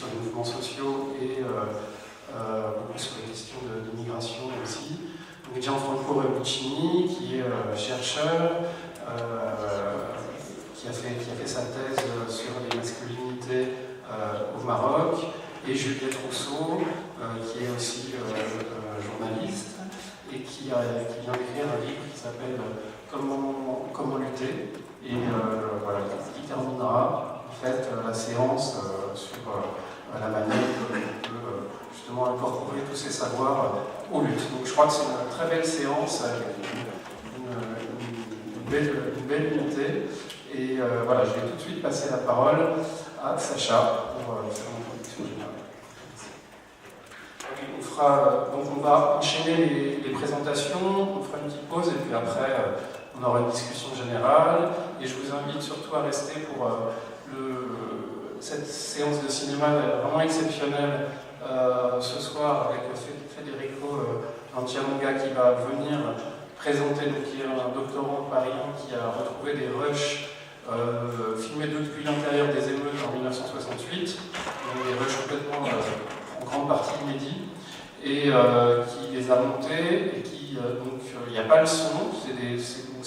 sur les mouvements sociaux et beaucoup sur les questions de migration aussi. Donc Gianfranco Rabbuccini, qui est chercheur, qui a fait sa thèse sur les masculinités au Maroc, et Juliette Rousseau, qui est aussi journaliste, et qui vient d'écrire un livre qui s'appelle Comment lutter, et voilà, qui terminera en fait la séance sur la manière dont on peut justement incorporer tous ces savoirs aux luttes. Donc je crois que c'est une très belle séance avec une belle unité. Et voilà, je vais tout de suite passer la parole à Sacha pour faire l'introduction générale. Donc on va enchaîner les présentations, on fera une petite pause et puis après on aura une discussion générale. Et je vous invite surtout à rester pour cette séance de cinéma vraiment exceptionnelle ce soir avec Federico Lanciamonga qui va venir présenter, donc, qui est un doctorant parisien qui a retrouvé des rushs filmés depuis l'intérieur des émeutes en 1968, des rushs complètement en grande partie inédits, et qui les a montés, et qui, donc, il n'y a pas le son,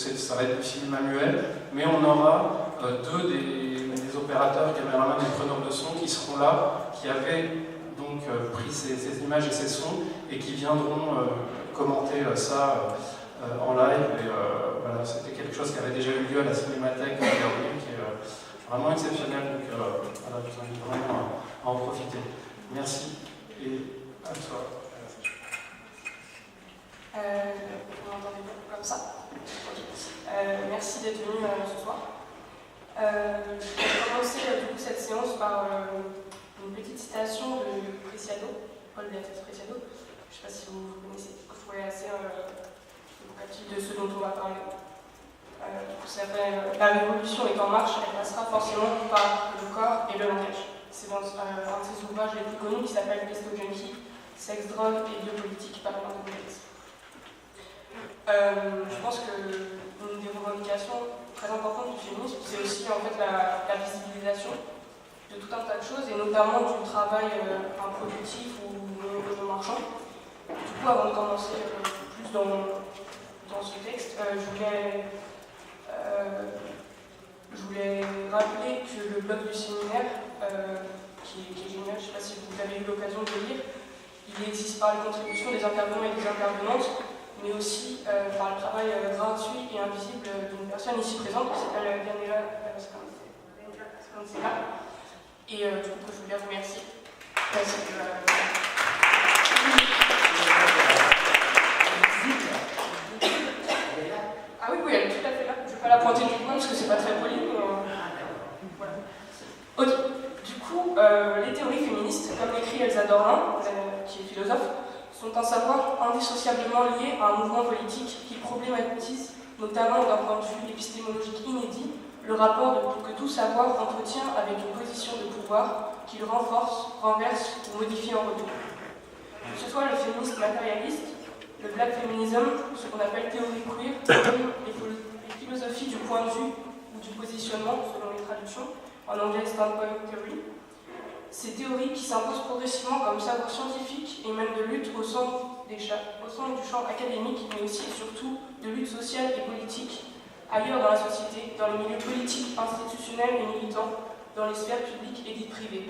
ça va être du cinéma muet, mais on aura deux des opérateurs, caméramans et preneurs de son qui seront là, qui avaient donc pris ces images et ces sons, et qui viendront commenter ça en live. Et voilà, c'était quelque chose qui avait déjà eu lieu à la Cinémathèque qui est vraiment exceptionnel, donc voilà, je vous invite vraiment à en profiter. Merci, et à toi. Vous m'entendez bien comme ça? Okay. Merci d'être venu ce soir. Je vais commencer du coup cette séance par une petite citation de Preciado, Paul Beatrice Preciado. Je ne sais pas si vous connaissez, je trouvais assez évocatif de ce dont on va parler. Ça s'appelle La révolution est en marche, elle passera forcément par le corps et le langage. C'est dans un de ses ouvrages les plus connus qui s'appelle Pesto Junkie, Sexe, drogue et biopolitique, paru en 2010. Je pense qu'une des revendications très importantes du féminisme, c'est aussi en fait la visibilisation de tout un tas de choses, et notamment du travail improductif ou non marchand. Du coup, avant de commencer plus dans ce texte, je voulais rappeler que le blog du séminaire, qui est génial, je ne sais pas si vous avez eu l'occasion de le lire, il existe par les contributions des intervenants et des intervenantes, mais aussi par le travail gratuit et invisible d'une personne ici présente qui s'appelle Daniela Scansella. Et du coup, je voulais vous remercier. Ah oui, elle est tout à fait là. Je ne vais pas la pointer du doigt parce que c'est pas très poli. Voilà. Ok. Du coup, les théories féministes, comme l'écrit Elsa Dorlin, qui est philosophe, sont un savoir indissociablement lié à un mouvement politique qui problématise, notamment d'un point de vue épistémologique inédit, le rapport que tout savoir entretient avec une position de pouvoir qu'il renforce, renverse ou modifie en retour. Que ce soit le féminisme matérialiste, le black feminism, ce qu'on appelle théorie queer, les philosophies du point de vue ou du positionnement, selon les traductions, en anglais standpoint theory, ces théories qui s'imposent progressivement comme savoir scientifique et même de lutte au sein du champ académique, mais aussi et surtout de lutte sociale et politique, ailleurs dans la société, dans les milieux politiques, institutionnels et militants, dans les sphères publiques et dites privées.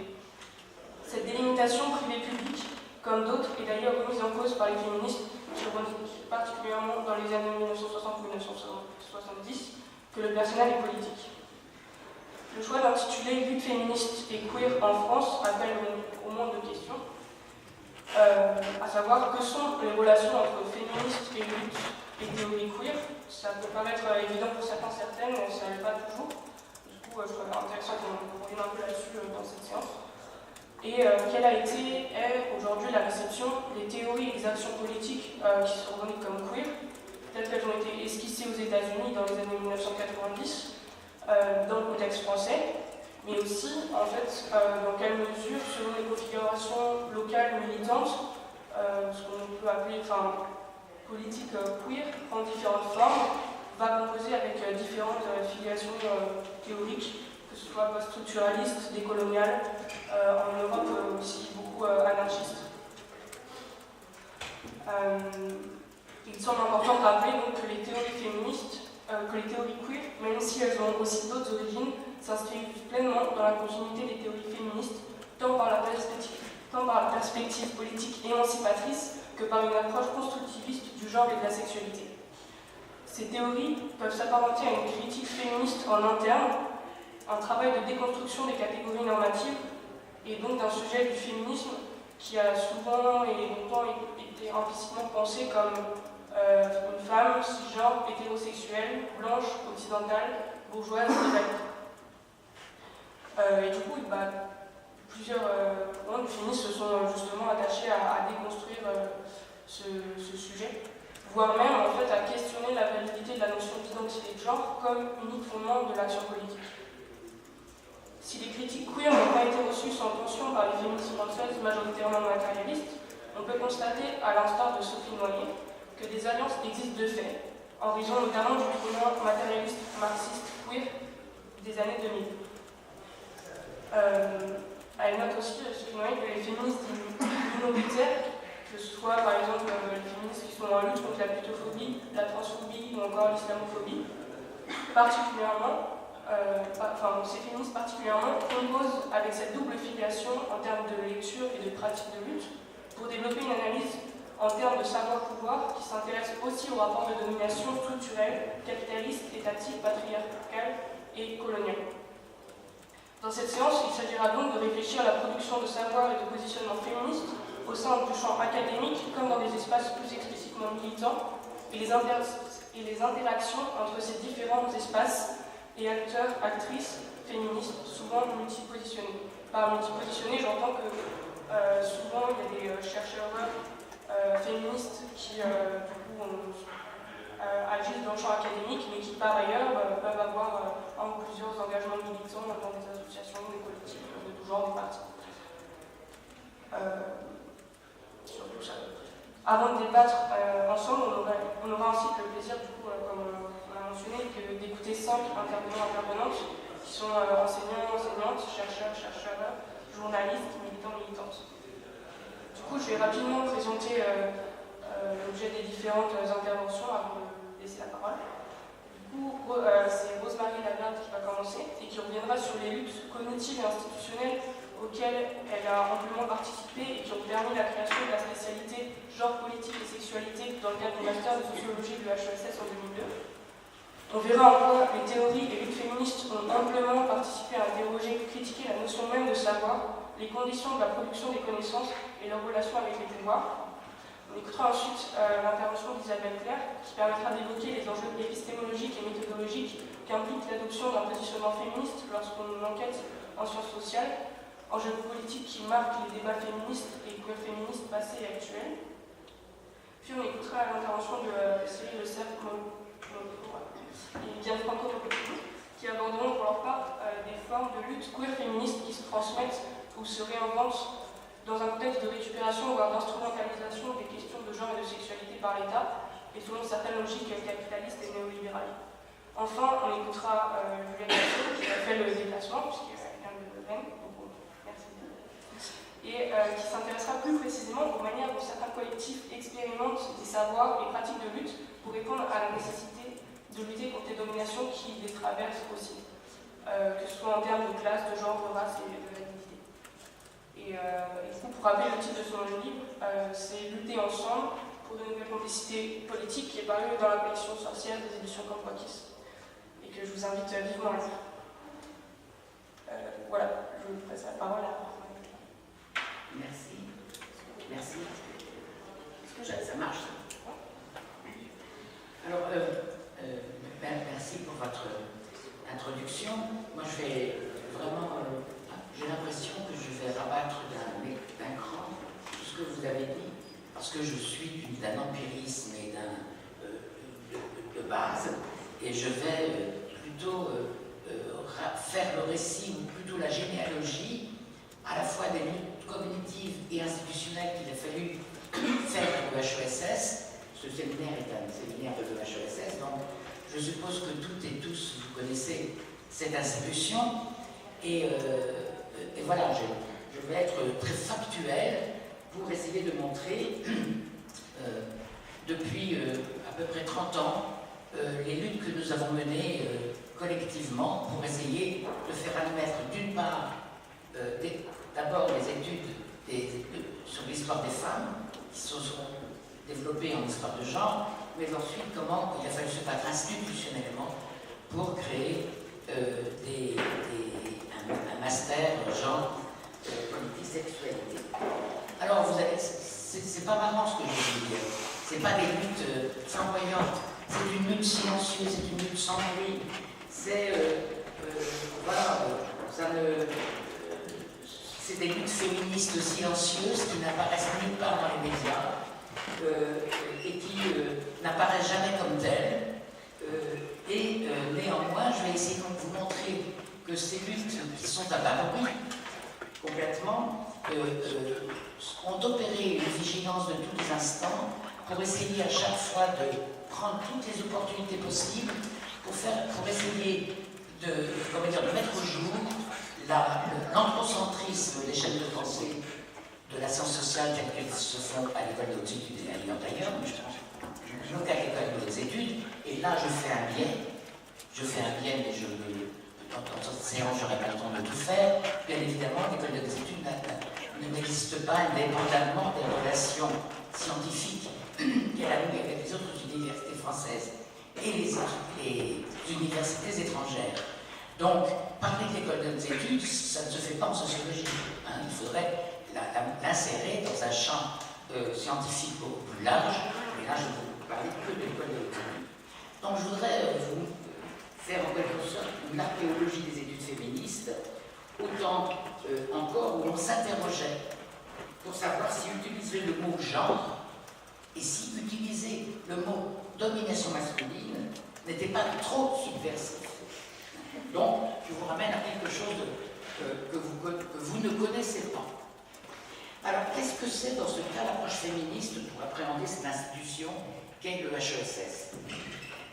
Cette délimitation privée-publique, comme d'autres, est d'ailleurs remise en cause par les féministes, qui revendiquent particulièrement dans les années 1960-1970 que le personnel est politique. Le choix d'intituler Lutte féministe et queer en France appelle au moins deux questions, à savoir que sont les relations entre féministes et lutte et théorie queer. Ça peut paraître évident pour certains, certaines, mais ça n'est pas toujours. Du coup, je trouve intéressant qu'on revienne un peu là-dessus dans cette séance. Et quelle a été, aujourd'hui, la réception des théories et des actions politiques qui sont revendiquées comme queer, telles qu'elles ont été esquissées aux États-Unis dans les années 1990, dans le contexte français, mais aussi, en fait, dans quelle mesure, selon les configurations locales militantes, ce qu'on peut appeler politique queer, prend différentes formes, va composer avec différentes filiations théoriques, que que ce soit post-structuraliste, décolonial, en Europe aussi beaucoup anarchiste. Il semble important de rappeler donc, que les théories féministes, que les théories queer, même si elles ont aussi d'autres origines, s'inscrivent pleinement dans la continuité des théories féministes, tant par la perspective politique émancipatrice que par une approche constructiviste du genre et de la sexualité. Ces théories peuvent s'apparenter à une critique féministe en interne, un travail de déconstruction des catégories normatives et donc d'un sujet du féminisme qui a souvent et longtemps été implicitement pensé comme une femme cisgenre, hétérosexuelle, blanche, occidentale, bourgeoise et valide. Et du coup, plusieurs courants du féminisme se sont justement attachés à déconstruire ce sujet, voire même en fait à questionner la validité de la notion d'identité de genre comme unique fondement de l'action politique. Si les critiques queer n'ont pas été reçues sans tension par les féministes françaises majoritairement matérialistes, on peut constater, à l'instar de Sophie Noyer, que des alliances existent de fait, en raison notamment du tournant matérialiste marxiste queer des années 2000. Elle note aussi, Sophie Noyer, que les féministes minoritaires, que ce soit par exemple les féministes qui sont en lutte contre la butophobie, la transphobie ou encore l'islamophobie, ces féministes particulièrement composent avec cette double filiation en termes de lecture et de pratique de lutte pour développer une analyse en termes de savoir-pouvoir qui s'intéresse aussi aux rapports de domination structurelle, capitaliste, étatique, patriarcale et coloniale. Dans cette séance, il s'agira donc de réfléchir à la production de savoir et de positionnement féministe au sein du champ académique comme dans des espaces plus explicitement militants et les interactions entre ces différents espaces et acteurs, actrices féministes, souvent multipositionnés. Par multipositionnés, j'entends que souvent il y a des chercheurs féministes qui agissent dans le champ académique, mais qui par ailleurs peuvent avoir un ou plusieurs engagements militants dans des associations, des collectifs de tout genre, des partis. Sur tout ça. Avant de débattre ensemble, on aura ensuite le plaisir, du coup, comme on l'a mentionné, d'écouter 5 intervenants intervenantes qui sont enseignants, enseignantes, chercheurs, chercheurs, journalistes, militants, militantes. Du coup, je vais rapidement présenter l'objet des différentes interventions avant de laisser la parole. Du coup, c'est Rose-Marie Lagarde qui va commencer et qui reviendra sur les luttes cognitives et institutionnelles auxquelles elle a amplement participé et qui ont permis la création de la spécialité genre, politique et sexualité dans le cadre du master de sociologie de l'HESS en 2002. On verra en quoi les théories et luttes féministes ont amplement participé à interroger, critiquer la notion même de savoir, les conditions de la production des connaissances et leur relation avec les pouvoirs. On écoutera ensuite l'intervention d'Isabelle Claire qui permettra d'évoquer les enjeux épistémologiques et méthodologiques qu'implique l'adoption d'un positionnement féministe lorsqu'on enquête en sciences sociales, enjeux politiques qui marquent les débats féministes et queer féministes passés et actuels. Puis on écoutera l'intervention de Cyril Le Cerf et Gianfranco Popotulo qui aborderont pour leur part des formes de lutte queer féministes qui se transmettent ou se réinventent dans un contexte de récupération voire d'instrumentalisation des questions de genre et de sexualité par l'État et selon certaines logiques capitalistes et néolibérales. Enfin, on écoutera Juliette Massot qui a fait le déplacement puisqu'elle vient de Rennes. Et qui s'intéressera plus précisément aux manières dont certains collectifs expérimentent des savoirs et pratiques de lutte pour répondre à la nécessité de lutter contre les dominations qui les traversent aussi, que ce soit en termes de classe, de genre, de race et de validité. Et du coup, pour rappeler le titre de son livre, c'est Lutter ensemble pour de nouvelles complicités politiques qui est paru dans la collection Sorcière des éditions Campouakis et que je vous invite vivement à lire. Voilà, je vous passe la parole à Merci. Merci. Est-ce que ça marche? Alors, merci pour votre introduction. Moi, je vais vraiment... j'ai l'impression que je vais rabattre d'un cran tout ce que vous avez dit, parce que je suis d'un empirisme et de base, et je vais plutôt faire le récit, ou plutôt la généalogie, à la fois des luttes cognitives et institutionnelles qu'il a fallu faire au HESS. Ce séminaire est un séminaire de l'HESS, donc je suppose que toutes et tous vous connaissez cette institution. Et voilà, je vais être très factuel pour essayer de montrer, depuis à peu près 30 ans, les luttes que nous avons menées collectivement pour essayer de faire admettre d'une part d'abord les études sur l'histoire des femmes qui se sont développées en histoire de genre, mais ensuite comment il a fallu se battre institutionnellement pour créer un master genre politique sexualité. Alors vous allez, c'est pas marrant ce que je vais vous dire, c'est pas des luttes flamboyantes, c'est une lutte silencieuse, c'est une lutte sans bruit, c'est voilà, c'est des luttes féministes silencieuses qui n'apparaissent nulle part dans les médias et qui n'apparaissent jamais comme telles. Néanmoins, je vais essayer de vous montrer que ces luttes qui sont apparues complètement ont opéré une vigilance de tous les instants pour essayer à chaque fois de prendre toutes les opportunités possibles pour essayer de mettre au jour l'anthropocentrisme des chaînes de pensée de la science sociale telles qu'elles se font à l'école de hautes études et ailleurs, mais je pense qu'à l'école de hautes études, et là je fais un biais, mais dans cette séance, je n'aurai pas le temps de tout faire. Bien évidemment, l'école de hautes études n'existe pas indépendamment des relations scientifiques qu'elle a eues avec les autres universités françaises et les universités étrangères. Donc, parler de l'école de hautes études, ça ne se fait pas en sociologie. Il faudrait l'insérer dans un champ scientifique beaucoup plus large, mais là je ne vais vous parler que de l'école de hautes études. Donc je voudrais vous faire en quelque sorte une archéologie des études féministes, autant encore où on s'interrogeait pour savoir si utiliser le mot genre et si utiliser le mot domination masculine n'était pas trop subversif. Donc je vous ramène à quelque chose que vous ne connaissez pas. Alors, qu'est-ce que c'est dans ce cas l'approche féministe pour appréhender cette institution qu'est le HESS?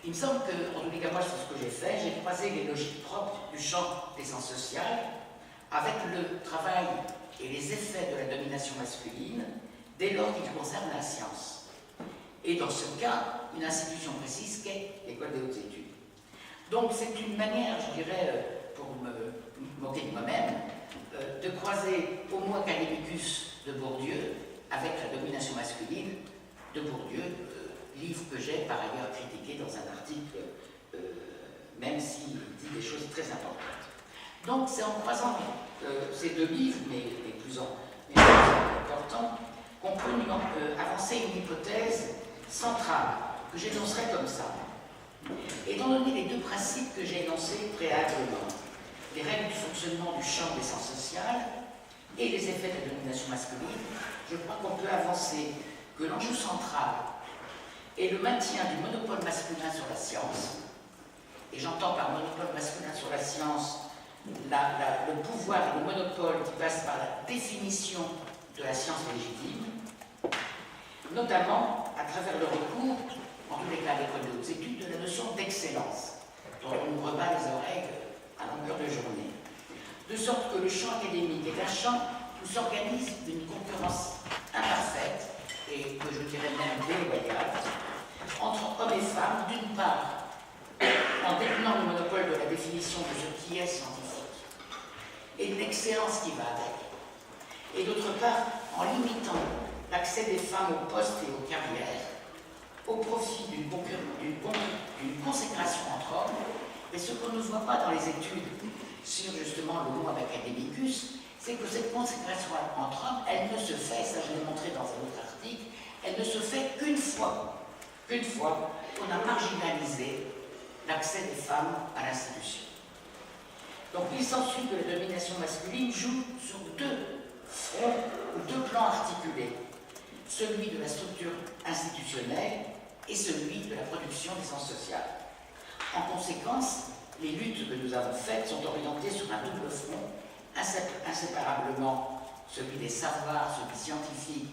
Il me semble que, en tous les cas, moi, c'est ce que j'ai fait, j'ai croisé les logiques propres du champ des sciences sociales avec le travail et les effets de la domination masculine dès lors qu'il concerne la science. Et dans ce cas, une institution précise qu'est l'école des hautes études. Donc, c'est une manière, je dirais, pour me moquer de moi-même, de croiser Homo academicus de Bourdieu avec la domination masculine de Bourdieu, livre que j'ai par ailleurs critiqué dans un article, même s'il dit des choses très importantes. Donc c'est en croisant ces deux livres, mais les plus importants, qu'on peut avancer une hypothèse centrale, que j'énoncerai comme ça. Étant donné les deux principes que j'ai énoncés préalablement, les règles du fonctionnement du champ des sciences sociales et les effets de la domination masculine, je crois qu'on peut avancer que l'enjeu central est le maintien du monopole masculin sur la science, et j'entends par monopole masculin sur la science le pouvoir et le monopole qui passe par la définition de la science légitime, notamment à travers le recours, en tous les cas à l'école de hautes études, de la notion d'excellence, dont on nous rebat les oreilles à longueur de journée. De sorte que le champ académique est un champ où s'organise une concurrence imparfaite, et que je dirais même déloyale, entre hommes et femmes, d'une part, en détenant le monopole de la définition de ce qui est scientifique, et de l'excellence qui va avec, et d'autre part, en limitant l'accès des femmes aux postes et aux carrières, au profit d'une consécration entre hommes. Et ce qu'on ne voit pas dans les études sur justement le mot academicus, c'est que cette consécration entre hommes, elle ne se fait, ça je l'ai montré dans un autre article, elle ne se fait qu'une fois qu'on a marginalisé l'accès des femmes à l'institution. Donc il s'ensuit que la domination masculine joue sur deux fronts ou deux plans articulés, celui de la structure institutionnelle et celui de la production des sciences sociales. En conséquence, les luttes que nous avons faites sont orientées sur un double front, inséparablement celui des savoirs, celui scientifique,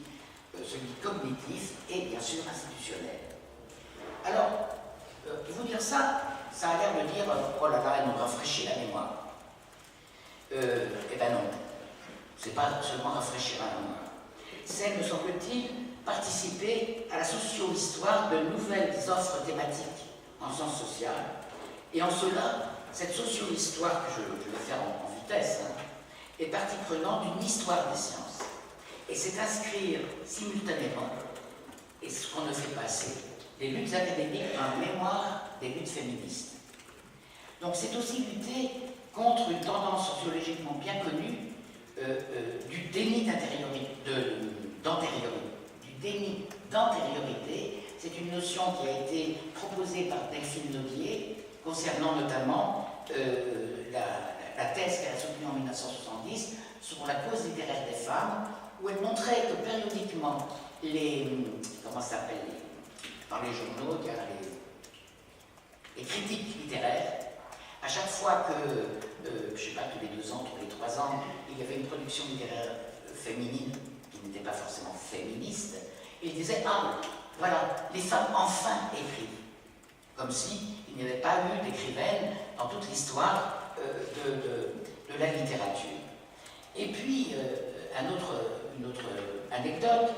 celui cognitif et bien sûr institutionnel. Alors, vous dire ça, ça a l'air de dire oh là là, elle nous rafraîchit la mémoire. Eh bien non, c'est pas seulement rafraîchir la mémoire. C'est, me semble-t-il, participer à la socio-histoire de nouvelles offres thématiques en sciences sociales. Et en cela, cette socio-histoire que je vais faire en vitesse, est partie prenante d'une histoire des sciences. Et c'est inscrire simultanément, et ce qu'on ne fait pas assez, les luttes académiques dans la mémoire des luttes féministes. Donc c'est aussi lutter contre une tendance sociologiquement bien connue du déni d'antériorité. C'est une notion qui a été proposée par Delphine Naudier concernant notamment la thèse qu'elle a soutenue en 1970 sur la cause littéraire des femmes, où elle montrait que périodiquement dans les journaux, il y a les critiques littéraires, à chaque fois que, je ne sais pas, tous les 2 ans, tous les 3 ans, il y avait une production littéraire féminine qui n'était pas forcément féministe, ils disaient « Ah, voilà, les femmes enfin écrivent », comme s'il n'y avait pas eu d'écrivaine dans toute l'histoire de la littérature. Et puis, une autre anecdote,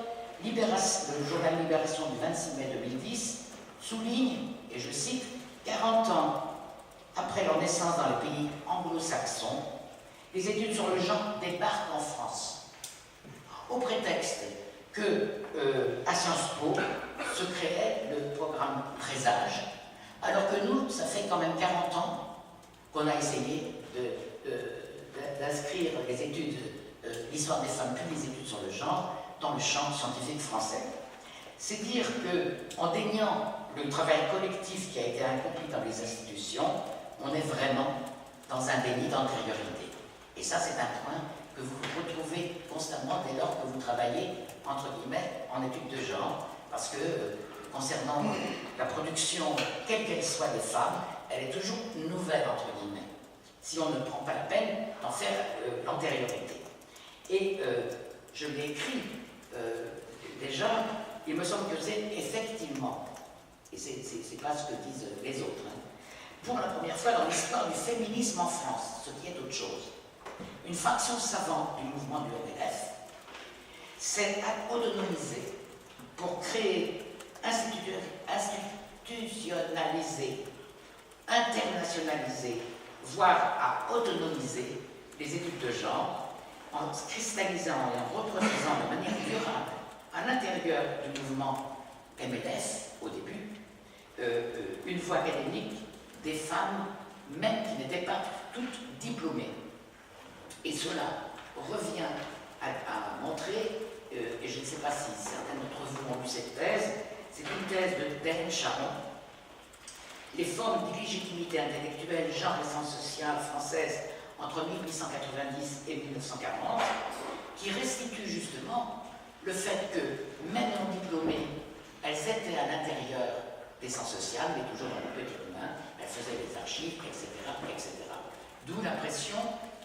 le journal Libération du 26 mai 2010 souligne, et je cite, 40 ans après leur naissance dans les pays anglo-saxons, les études sur le genre débarquent en France, au prétexte que à Sciences Po se créait le programme Présage, alors que nous, ça fait quand même 40 ans qu'on a essayé d'inscrire les études, l'histoire des femmes puis les études sur le genre, dans le champ scientifique français. C'est dire qu'en déniant le travail collectif qui a été accompli dans les institutions, on est vraiment dans un déni d'antériorité. Et ça, c'est un point que vous retrouvez constamment dès lors que vous travaillez, entre guillemets, en études de genre, parce que concernant la production, quelle qu'elle soit des femmes, elle est toujours nouvelle, entre guillemets, si on ne prend pas la peine d'en faire l'antériorité. Et je l'ai écrit déjà, il me semble que c'est effectivement, et c'est pas ce que disent les autres, pour la première fois dans l'histoire du féminisme en France, ce qui est autre chose, une fraction savante du mouvement du MLF s'est autonomisée pour créer, institutionnaliser, internationaliser, voire à autonomiser les études de genre, en cristallisant et en reproduisant de manière durable à l'intérieur du mouvement MLF, au début, une voie académique des femmes, même qui n'étaient pas toutes diplômées. Et cela revient à montrer, et je ne sais pas si certains d'entre vous ont lu cette thèse, c'est une thèse de Darren Charon, les formes d'illégitimité intellectuelle, genre et sciences sociales françaises entre 1890 et 1940, qui restitue justement le fait que, même non diplômées, elles étaient à l'intérieur des sciences sociales, mais toujours dans les petites mains, elles faisaient des archives, etc., etc. D'où l'impression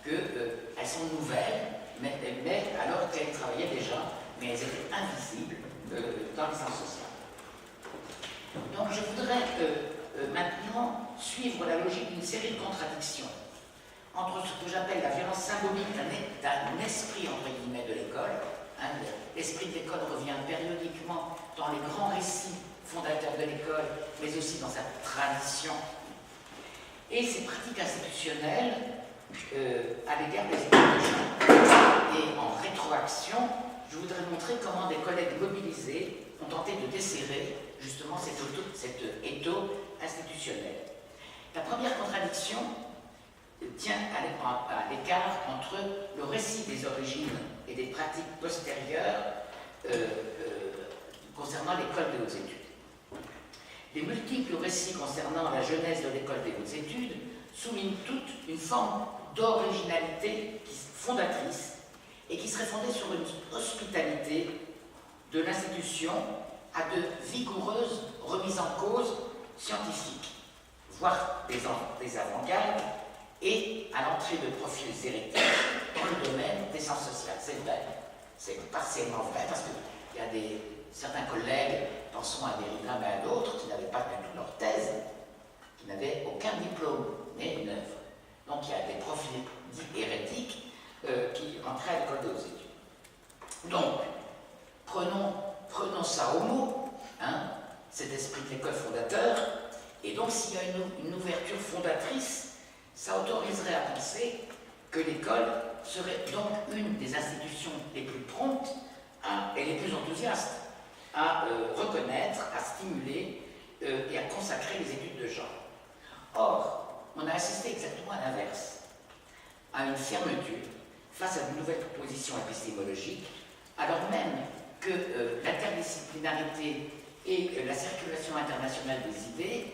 qu'elles sont nouvelles, mais alors qu'elles travaillaient déjà, mais elles étaient invisibles dans les sciences sociales. Donc je voudrais maintenant suivre la logique d'une série de contradictions entre ce que j'appelle la violence symbolique d'un esprit, entre guillemets, de l'école. L'esprit de l'école revient périodiquement dans les grands récits fondateurs de l'école, mais aussi dans sa tradition. Et ces pratiques institutionnelles à l'égard des études de genre. Et en rétroaction, je voudrais montrer comment des collègues mobilisés ont tenté de desserrer justement cet étau institutionnel. La première contradiction tient à l'écart entre le récit des origines et des pratiques postérieures concernant l'école des hautes études. Les multiples récits concernant la genèse de l'école des hautes études soulignent toute une forme d'originalité fondatrice et qui serait fondée sur une hospitalité de l'institution à de vigoureuses remises en cause scientifiques, voire des avant-gardes, et à l'entrée de profils hérétiques dans le domaine des sciences sociales. C'est vrai, c'est partiellement vrai, parce qu'il y a certains collègues, pensons à Derrida, mais à d'autres, qui n'avaient pas du tout leur thèse, qui n'avaient aucun diplôme, mais une œuvre. Donc il y a des profils dit hérétique, qui entrait à l'école des hautes études. Donc, prenons ça au mot, hein, cet esprit de l'école fondateur, et donc s'il y a une ouverture fondatrice, ça autoriserait à penser que l'école serait donc une des institutions les plus promptes et les plus enthousiastes à reconnaître, à stimuler et à consacrer les études de genre. Or, on a assisté exactement à l'inverse, à une fermeture face à de nouvelles propositions épistémologiques, alors même que l'interdisciplinarité et la circulation internationale des idées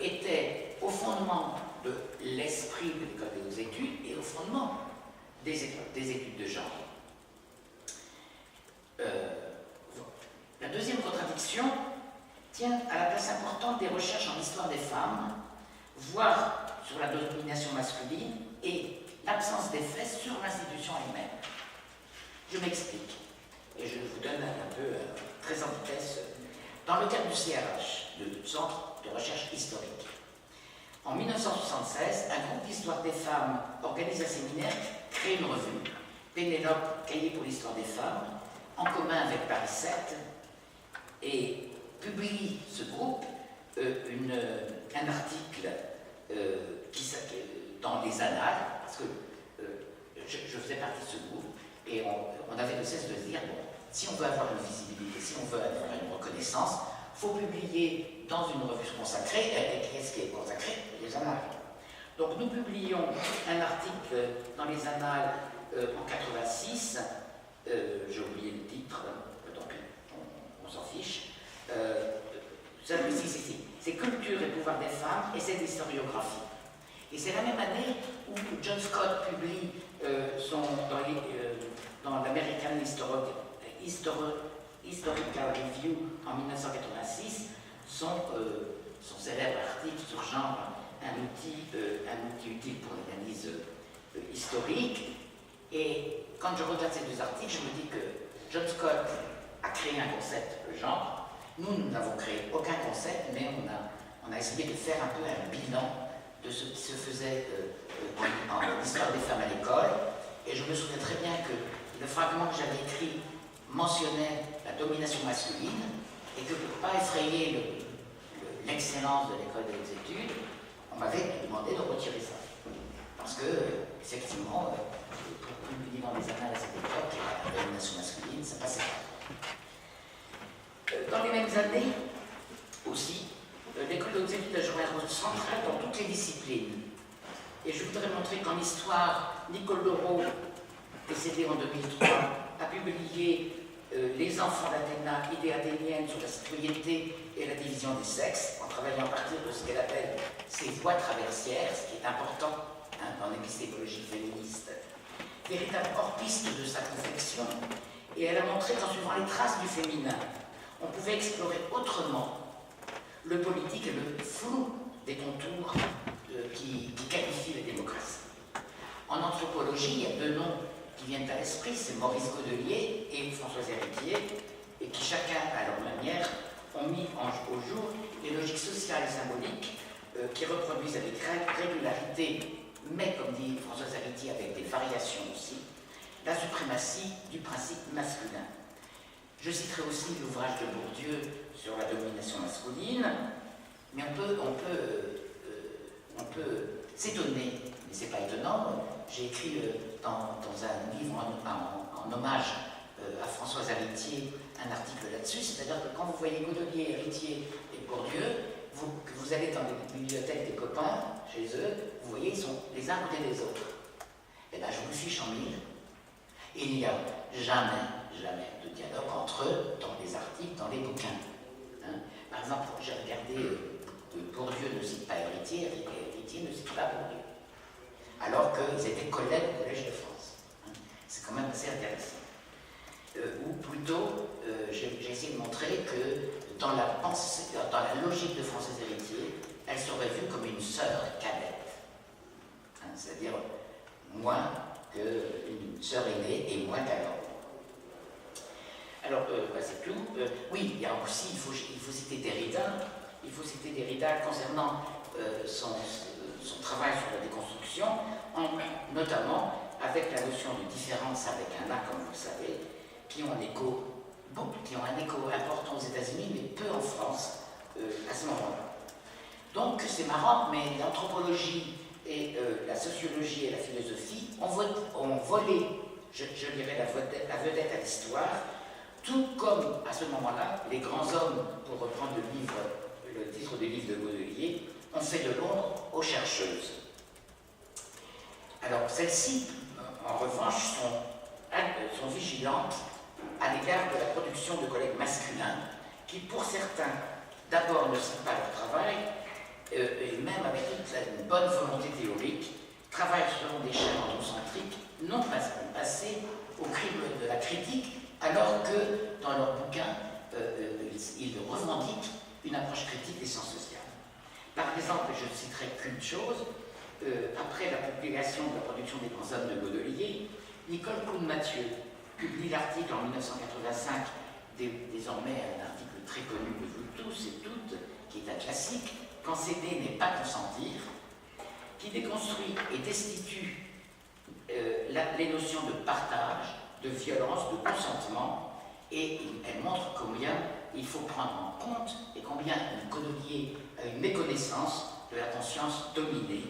étaient au fondement de l'esprit de l'école des hautes études et au fondement des études de genre. La deuxième contradiction tient à la place importante des recherches en histoire des femmes, voire sur la domination masculine, et l'absence d'effet sur l'institution elle-même. Je m'explique, et je vous donne un peu très en vitesse. Dans le cadre du CRH, le Centre de recherche historique, en 1976, un groupe d'histoire des femmes organise un séminaire, crée une revue, Pénélope, Cahier pour l'histoire des femmes, en commun avec Paris 7, et publie ce groupe un article dans les annales, parce que je faisais partie de ce groupe, et on avait de cesse de se dire, bon, si on veut avoir une visibilité, si on veut avoir une reconnaissance, il faut publier dans une revue consacrée, et qu'est-ce qui est consacré? Les annales. Donc nous publions un article dans les annales en 86, j'ai oublié le titre, donc on s'en fiche. C'est Culture et pouvoir des femmes, et c'est d'historiographie. Et c'est la même année où John Scott publie dans l'American Historical Review en 1986 son célèbre article sur genre, un outil utile pour l'analyse historique. Et quand je regarde ces deux articles, je me dis que John Scott a créé un concept, le genre. Nous n'avons créé aucun concept, mais on a essayé de faire un peu un bilan de ce qui se faisait en histoire des femmes à l'école. Et je me souviens très bien que le fragment que j'avais écrit mentionnait la domination masculine, et que pour ne pas effrayer l'excellence de l'école des hautes études, on m'avait demandé de retirer ça. Parce que, effectivement, pour publier dans les annales à cette époque, la domination masculine, ça passait pas. Dans les mêmes années, aussi, l'école des hautes études a joué un rôle central dans toutes les disciplines. Et je voudrais montrer qu'en histoire, Nicole Leroux, décédée en 2003, a publié Les enfants d'Athéna, idées athéniennes sur la citoyenneté et la division des sexes, en travaillant à partir de ce qu'elle appelle ses voies traversières, ce qui est important dans l'épistémologie féministe, véritable hors-piste de sa confection, et elle a montré qu'en suivant les traces du féminin, on pouvait explorer autrement le politique et le flou des contours qui qualifient la démocratie. En anthropologie, il y a deux noms qui viennent à l'esprit, c'est Maurice Godelier et Françoise Héritier, et qui chacun, à leur manière, ont mis au jour des logiques sociales et symboliques qui reproduisent avec régularité, mais comme dit Françoise Héritier, avec des variations aussi, la suprématie du principe masculin. Je citerai aussi l'ouvrage de Bourdieu sur la domination masculine, mais on peut s'étonner, mais c'est pas étonnant. J'ai écrit dans un livre en hommage à Françoise Héritier un article là-dessus, c'est-à-dire que quand vous voyez Godelier, Héritier et Bourdieu, que vous allez dans les bibliothèques des copains, chez eux, vous voyez, ils sont les uns à côté des autres. Et bien, je vous fiche en mille. Il n'y a jamais de dialogue entre eux dans les articles, dans les bouquins. Hein. Par exemple, j'ai regardé Bourdieu ne cite pas Héritier, Héritier ne cite pas Bourdieu. Alors qu'ils étaient collègues au Collège de France. Hein. C'est quand même assez intéressant. Ou plutôt, j'ai essayé de montrer que dans la logique de Françoise Héritier, elle serait vue comme une sœur cadette. Hein, c'est-à-dire moins qu'une sœur aînée et moins qu'un homme. Alors, c'est tout. Oui, il y a aussi, il faut citer Derrida, il faut citer Derrida concernant son travail sur la déconstruction, notamment avec la notion de différence avec un A, comme vous le savez, qui ont un écho important aux États-Unis, mais peu en France à ce moment-là. Donc c'est marrant, mais l'anthropologie et la sociologie et la philosophie ont volé, je dirais, la vedette à l'histoire, tout comme à ce moment-là, les grands hommes, pour reprendre le titre du livre de Baudelaire, ont fait de l'ombre aux chercheuses. Alors celles-ci, en revanche, sont vigilantes à l'égard de la production de collègues masculins qui, pour certains, d'abord ne savent pas leur travail, et même avec une bonne volonté théorique, travaillent selon des schémas anthropocentriques non passés au crible de la critique, alors que dans leurs bouquins, ils revendiquent une approche critique des sciences sociales. Par exemple, je citerai qu'une chose, après la publication de la production des grands hommes de Baudelaire, Nicole Kuhn-Mathieu publie l'article en 1985, désormais un article très connu de vous tous et toutes, qui est un classique, Quand céder n'est pas consentir, qui déconstruit et destitue les notions de partage, de violence, de consentement, et elle montre combien il faut prendre en compte et combien une colonier a une méconnaissance de la conscience dominée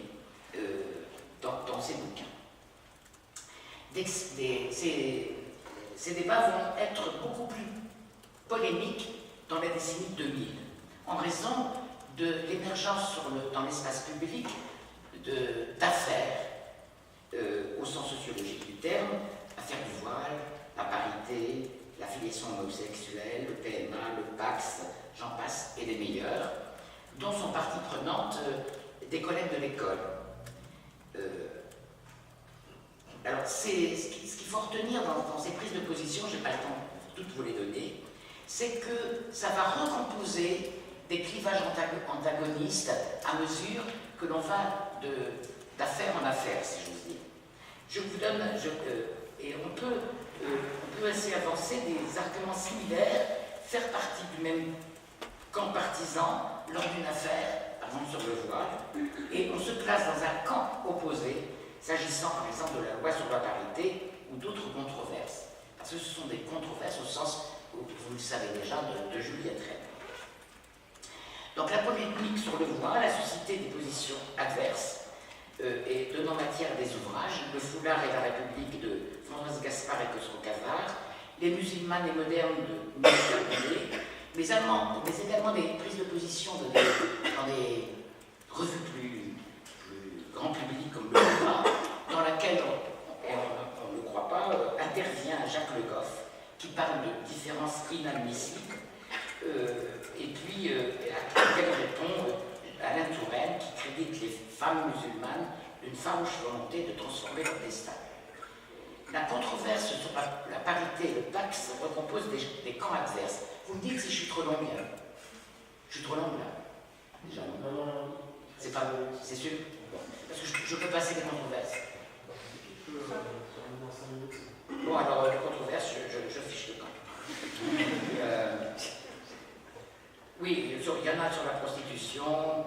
dans ces bouquins. Ces débats vont être beaucoup plus polémiques dans la décennie 2000, en raison de l'émergence dans l'espace public d'affaires, au sens sociologique du terme, affaires du voile, la parité, la filiation homosexuelle, le PMA, le PAX, j'en passe, et des meilleurs, dont sont partie prenante des collègues de l'école. Alors, ce qu'il faut retenir dans ces prises de position, je n'ai pas le temps de toutes vous les donner, c'est que ça va recomposer des clivages antagonistes à mesure que l'on va d'affaire en affaire, si j'ose dire. Je vous donne, et on peut assez avancer des arguments similaires, faire partie du même camp partisan lors d'une affaire, par exemple sur le voile, et on se place dans un camp opposé, s'agissant par exemple de la loi sur la parité ou d'autres controverses. Parce que ce sont des controverses au sens, vous le savez déjà, de Juliette Rennes. Donc la polémique sur le voile a suscité des positions adverses et donnant matière à des ouvrages, Le foulard et la République de Françoise Gaspard et Khosrow Cavard, Les musulmanes et modernes de Michel Houellebecq, mais également des prises de position dans des revues plus grand public comme Le Débat, dans laquelle, on ne le croit pas, intervient Jacques Le Goff, qui parle de différences inadmissibles, et puis à laquelle répond Alain Touraine, qui crédite les femmes musulmanes d'une farouche volonté de transformer leur destin. La controverse sur la parité et le PAX recompose des camps adverses. Vous me dites si je suis trop longue. Je suis trop longue là. Déjà non. C'est pas. C'est sûr. Bon. Parce que je peux passer des controverses. Bon, alors les controverses, je fiche le camp. Oui, il y en a sur la prostitution,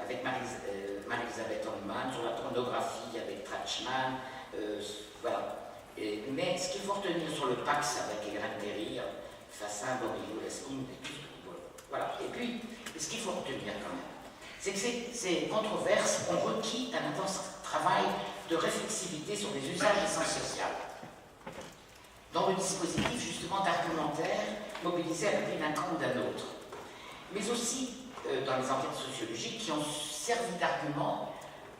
avec Marie-Elisabeth Holman, sur la pornographie avec Trachman, voilà. Mais ce qu'il faut retenir sur le PAX avec Hélène Derrida, Fassin, Borillo, Leskin, voilà. Et puis, ce qu'il faut retenir quand même, c'est que ces controverses ont requis un intense travail de réflexivité sur les usages des sciences sociales, dans le dispositif justement d'argumentaire mobilisé à l'appui d'un camp ou d'un autre, mais aussi dans les enquêtes sociologiques qui ont servi d'argument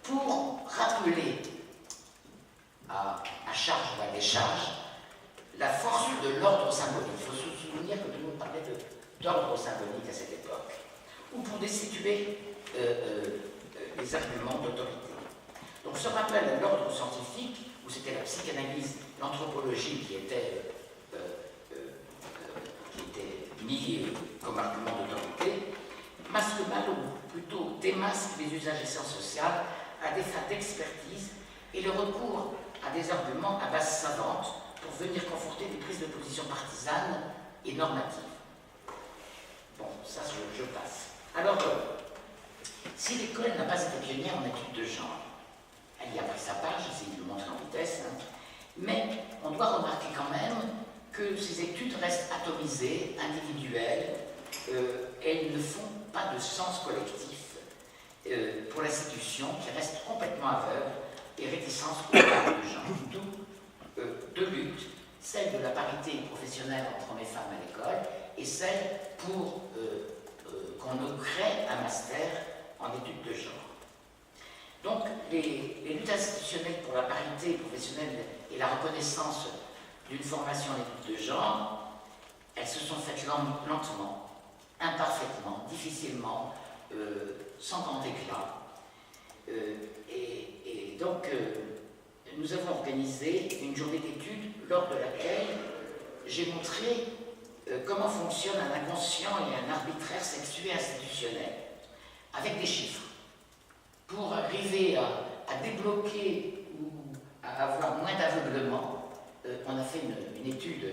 pour rappeler à charge ou à décharge la force de l'ordre symbolique. Il faut se souvenir que tout le monde parlait d'ordre symbolique à cette époque, ou pour destituer les arguments d'autorité. Donc ce rappel à l'ordre scientifique, où c'était la psychanalyse, l'anthropologie qui était mis comme argument d'autorité, masque mal ou plutôt démasque les usages des sciences sociales à des fins d'expertise et le recours à des arguments à base savante pour venir conforter des prises de position partisanes et normatives. Bon, ça je passe. Alors, si l'école n'a pas été pionnière en études de genre, elle y a pris sa part, j'essaie de le montrer en vitesse, hein, mais on doit remarquer quand même que ces études restent atomisées, individuelles, elles ne font pas de sens collectif pour l'institution qui reste complètement aveugle et réticence au parler de genre. D'où deux luttes, celle de la parité professionnelle entre hommes et femmes à l'école et celle pour qu'on nous crée un master en études de genre. Donc, les luttes institutionnelles pour la parité professionnelle et la reconnaissance d'une formation en études de genre, elles se sont faites lentement, imparfaitement, difficilement, sans grand éclat. Et donc, nous avons organisé une journée d'études lors de laquelle j'ai montré comment fonctionne un inconscient et un arbitraire sexué institutionnel, avec des chiffres, pour arriver à débloquer ou à avoir moins d'aveuglement. On a fait une étude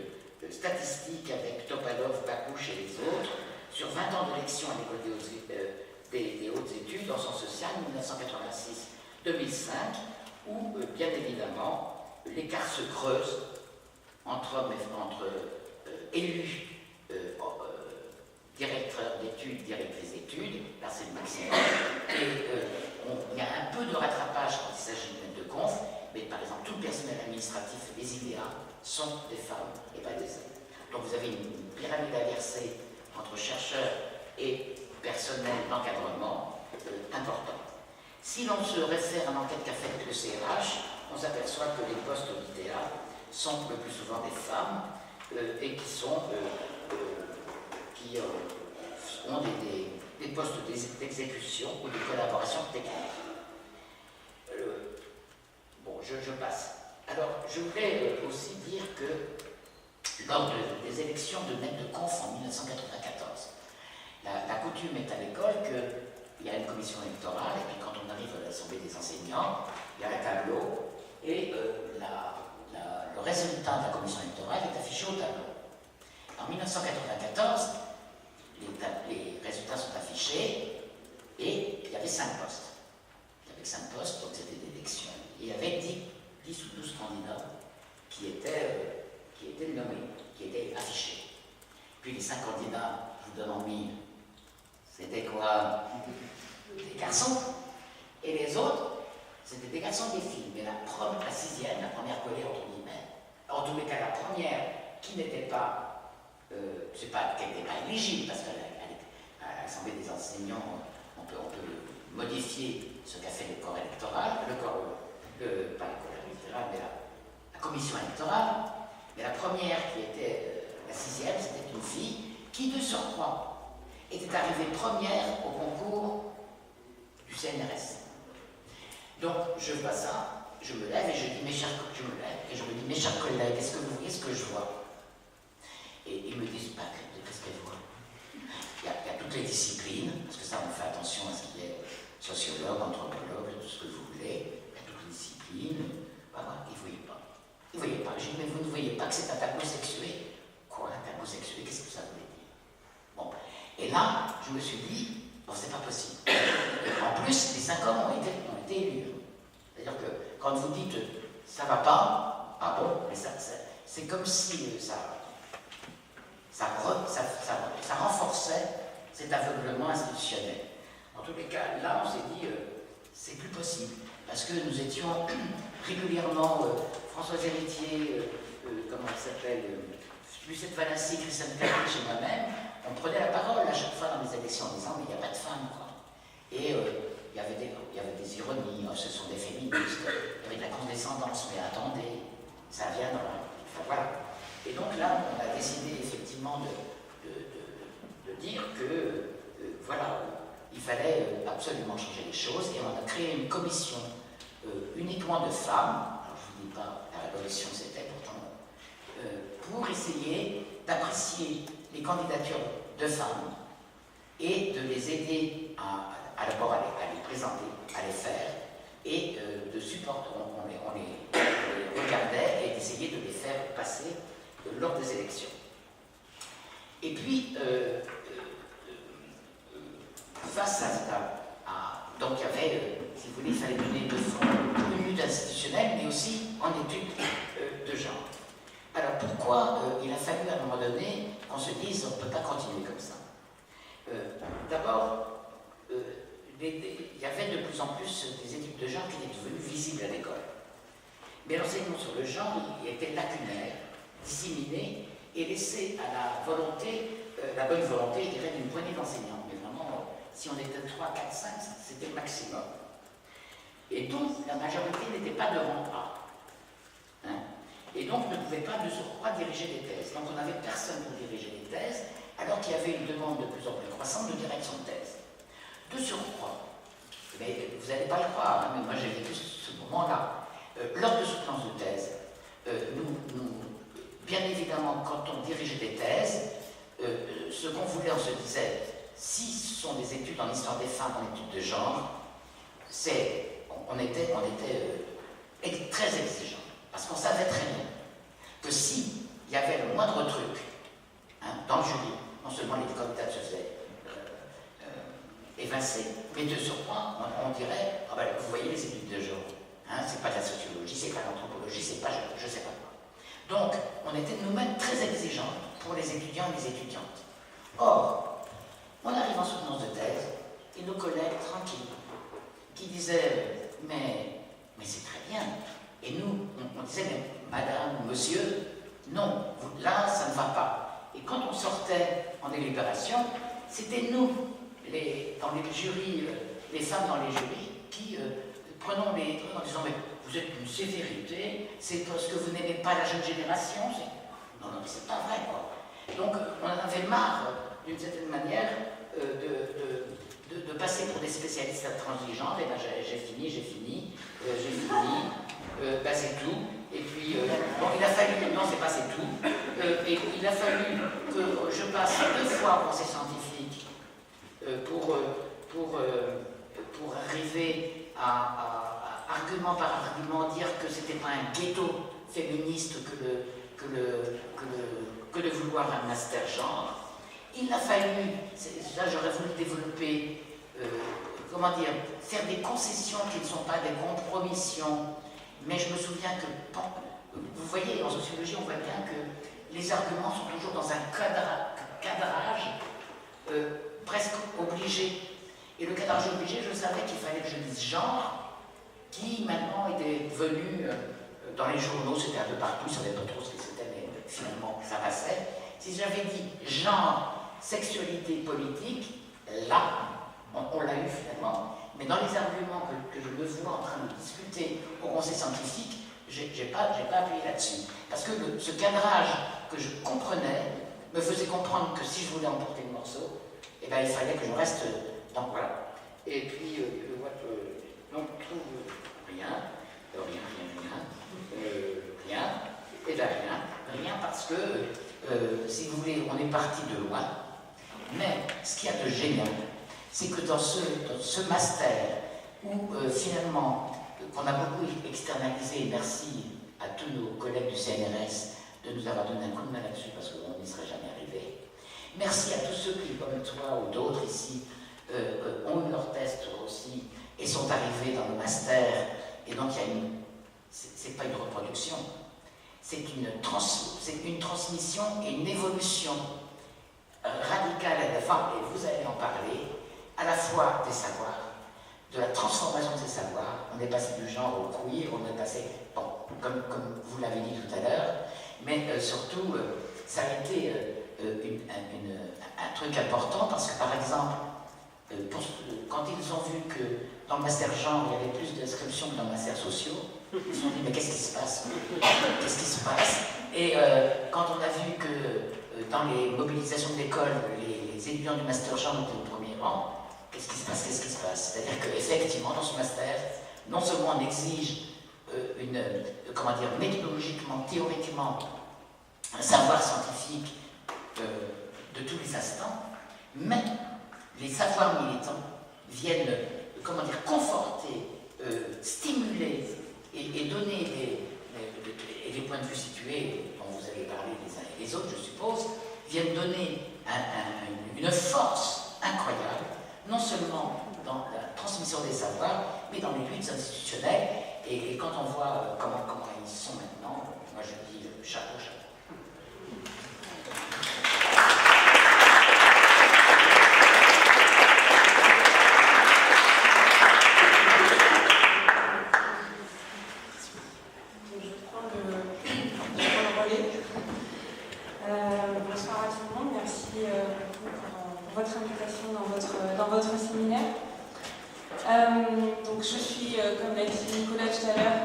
statistique avec Topalov, Bakouche et les autres sur 20 ans d'élection à l'école des hautes études en sciences sociales, 1986-2005, où, bien évidemment, l'écart se creuse entre élus, directeurs d'études, directrices d'études, là c'est le maximum, et il y a un peu de rattrapage quand il s'agit de mettre de conf, mais par exemple tout le personnel administratif, les IDA, sont des femmes et pas des hommes. Donc vous avez une pyramide inversée entre chercheurs et personnel d'encadrement important. Si l'on se réfère à l'enquête qu'a faite le CRH, on s'aperçoit que les postes au l'IDEA sont le plus souvent des femmes et qui ont des postes d'exécution ou de collaboration technique. Bon, je passe. Alors, je voudrais aussi dire que lors des élections de maître de conf en 1994, la coutume est à l'école qu'il y a une commission électorale, et puis quand on arrive à l'Assemblée des enseignants, il y a un tableau, et le résultat de la commission électorale est affiché au tableau. En 1994, les résultats sont affichés, et il y avait 5 postes. Il y avait 5 postes, donc c'était des élections. Et il y avait 10 ou 12 candidats qui étaient nommés, qui étaient affichés. Puis les 5 candidats, je vous donne en mille, c'était quoi? Des garçons. Et les autres, c'était des garçons et des filles. Mais la sixième, la première collée entre guillemets, en tous les cas la première qui n'était pas, qu'elle n'était pas éligible, parce qu'à l'Assemblée des enseignants, on peut modifier ce qu'a fait le corps électoral, pas le corps électoral, mais la commission électorale. Mais la première qui était la sixième, c'était une fille qui, de surcroît, était arrivée première au concours du CNRS. Donc, je vois ça, je me lève et je dis, mes chers collègues, est-ce que vous voyez ce que je vois? Et ils me disent, qu'est-ce qu'elle voit? Il y a toutes les disciplines, parce que ça, on fait attention à ce qu'il y ait sociologue, anthropologue, tout ce que vous voulez. Il y a toutes les disciplines. Voilà, ils ne voyaient pas. Ils ne voyaient pas. J'ai dit, mais vous ne voyez pas que c'est un tableau sexué? Quoi, un tableau sexué? Qu'est-ce que ça voulait dire? Bon. Et là, je me suis dit, bon, c'est pas possible. En plus, les 5 hommes ont été élus. C'est-à-dire que quand vous dites ça va pas, ah bon, mais c'est comme si ça renforçait cet aveuglement institutionnel. En tous les cas, là, on s'est dit c'est plus possible. Parce que nous étions régulièrement, Françoise Héritier, comment elle s'appelle, Lucette Valassi, Christiane Carriche et moi-même, on prenait la parole à chaque fois dans les élections en disant mais il n'y a pas de femmes, quoi. Et il y avait des ironies, ce sont des féministes, il y avait de la condescendance, mais attendez, ça viendra. Enfin, voilà. Et donc là, on a décidé effectivement de dire que, voilà, il fallait absolument changer les choses, et on a créé une commission uniquement de femmes, alors je ne vous dis pas, la révolution c'était pourtant, pour essayer d'apprécier les candidatures de femmes et de les aider à d'abord à les présenter, à les faire, et de supporter, on les regardait et d'essayer de les faire passer lors des élections. Et puis, face donc il y avait, si vous voulez, il fallait donner de fond une lutte institutionnelle, mais aussi en études de genre. Alors pourquoi il a fallu à un moment donné qu'on se dise on ne peut pas continuer comme ça. D'abord, il y avait de plus en plus des études de genre qui étaient devenues visibles à l'école. Mais l'enseignement sur le genre, il était lacunaire, disséminé et laissé à la volonté, la bonne volonté, je dirais, d'une poignée d'enseignants. Mais vraiment, si on était 3, 4, 5, c'était le maximum. Et donc, la majorité n'était pas devant A. Hein? Et donc, ne pouvait pas de surcroît diriger des thèses. Donc, on n'avait personne pour diriger des thèses, alors qu'il y avait une demande de plus en plus croissante de direction de thèse. De surcroît, mais vous n'allez pas le croire, hein, mais moi j'ai vécu ce moment-là. Lors de soutenance de thèse, bien évidemment, quand on dirigeait des thèses, ce qu'on voulait, on se disait, si ce sont des études en histoire des femmes, en études de genre, on était très exigeants. Parce qu'on savait très bien que s'il y avait le moindre truc dans le jury, non seulement les candidats se faisaient évincer, mais de surcroît, on dirait, ah ben, vous voyez les études de genre, c'est pas de la sociologie, c'est pas l'anthropologie, c'est pas je sais pas quoi. Donc, on était nous-mêmes très exigeants pour les étudiants et les étudiantes. Or, on arrive en soutenance de thèse, et nos collègues tranquilles, qui disaient, mais c'est très bien. Et nous, on disait, mais madame, monsieur, non, là, ça ne va pas. Et quand on sortait en délibération, c'était nous, dans les jurys, les femmes dans les jurys, qui prenons les trucs en disant, mais vous êtes une sévérité, c'est parce que vous n'aimez pas la jeune génération. Non, c'est pas vrai, quoi. Donc, on en avait marre, d'une certaine manière, de passer pour des spécialistes intransigeants. Et ben, j'ai fini, c'est tout. Et puis, bon, il a fallu, non, c'est pas c'est tout. Et il a fallu que je passe 2 fois au conseil scientifique pour arriver à argument par argument dire que c'était pas un ghetto féministe que de vouloir un master genre. Il a fallu, là j'aurais voulu développer, faire des concessions qui ne sont pas des compromissions, mais je me souviens que, vous voyez, en sociologie, on voit bien que les arguments sont toujours dans un cadrage presque obligé. Et le cadrage obligé, je savais qu'il fallait que je dise genre, qui maintenant était venu dans les journaux, c'était un peu partout, je ne savais pas trop ce que c'était, mais finalement ça passait. Si j'avais dit genre, sexualité politique, là, on l'a eu finalement. Mais dans les arguments que je me vois en train de discuter au conseil scientifique, j'ai pas appuyé là-dessus. Parce que ce cadrage que je comprenais me faisait comprendre que si je voulais emporter le morceau, eh ben, il fallait que je reste dans voilà. Et puis, on trouve rien, et bien rien parce que, si vous voulez, on est parti de loin. Mais ce qu'il y a de génial, c'est que dans ce master, où finalement, qu'on a beaucoup externalisé, et merci à tous nos collègues du CNRS de nous avoir donné un coup de main là-dessus, parce qu'on n'y serait jamais arrivé. Merci à tous ceux qui, comme toi ou d'autres ici, ont eu leur test aussi, et sont arrivés dans le master, et donc il y a c'est pas une reproduction, c'est une transmission et une évolution radicale à la fin, et vous allez en parler, à la fois des savoirs, de la transformation de ces savoirs. On est passé du genre au queer, on est passé, bon, comme vous l'avez dit tout à l'heure, mais surtout, ça a été un truc important parce que, par exemple, quand ils ont vu que dans le master genre, il y avait plus d'inscriptions que dans le master sociaux, ils se sont dit, mais qu'est-ce qui se passe? Qu'est-ce qui se passe? Et quand on a vu que dans les mobilisations de l'école, les étudiants du master genre étaient au premier rang, qu'est-ce qui se passe? C'est-à-dire qu'effectivement, dans ce master, non seulement on exige méthodologiquement, théoriquement, un savoir scientifique de tous les instants, mais les savoirs militants viennent, conforter, stimuler et donner des points de vue situés, dont vous avez parlé les uns et les autres, je suppose, viennent donner une force incroyable, non seulement dans la transmission des savoirs, mais dans les luttes institutionnelles. Et quand on voit comment ils sont maintenant, moi je dis chapeau, chapeau. Bonsoir à tout le monde, merci pour votre invitation dans votre séminaire. Donc je suis, comme l'a dit Nicolas tout à l'heure,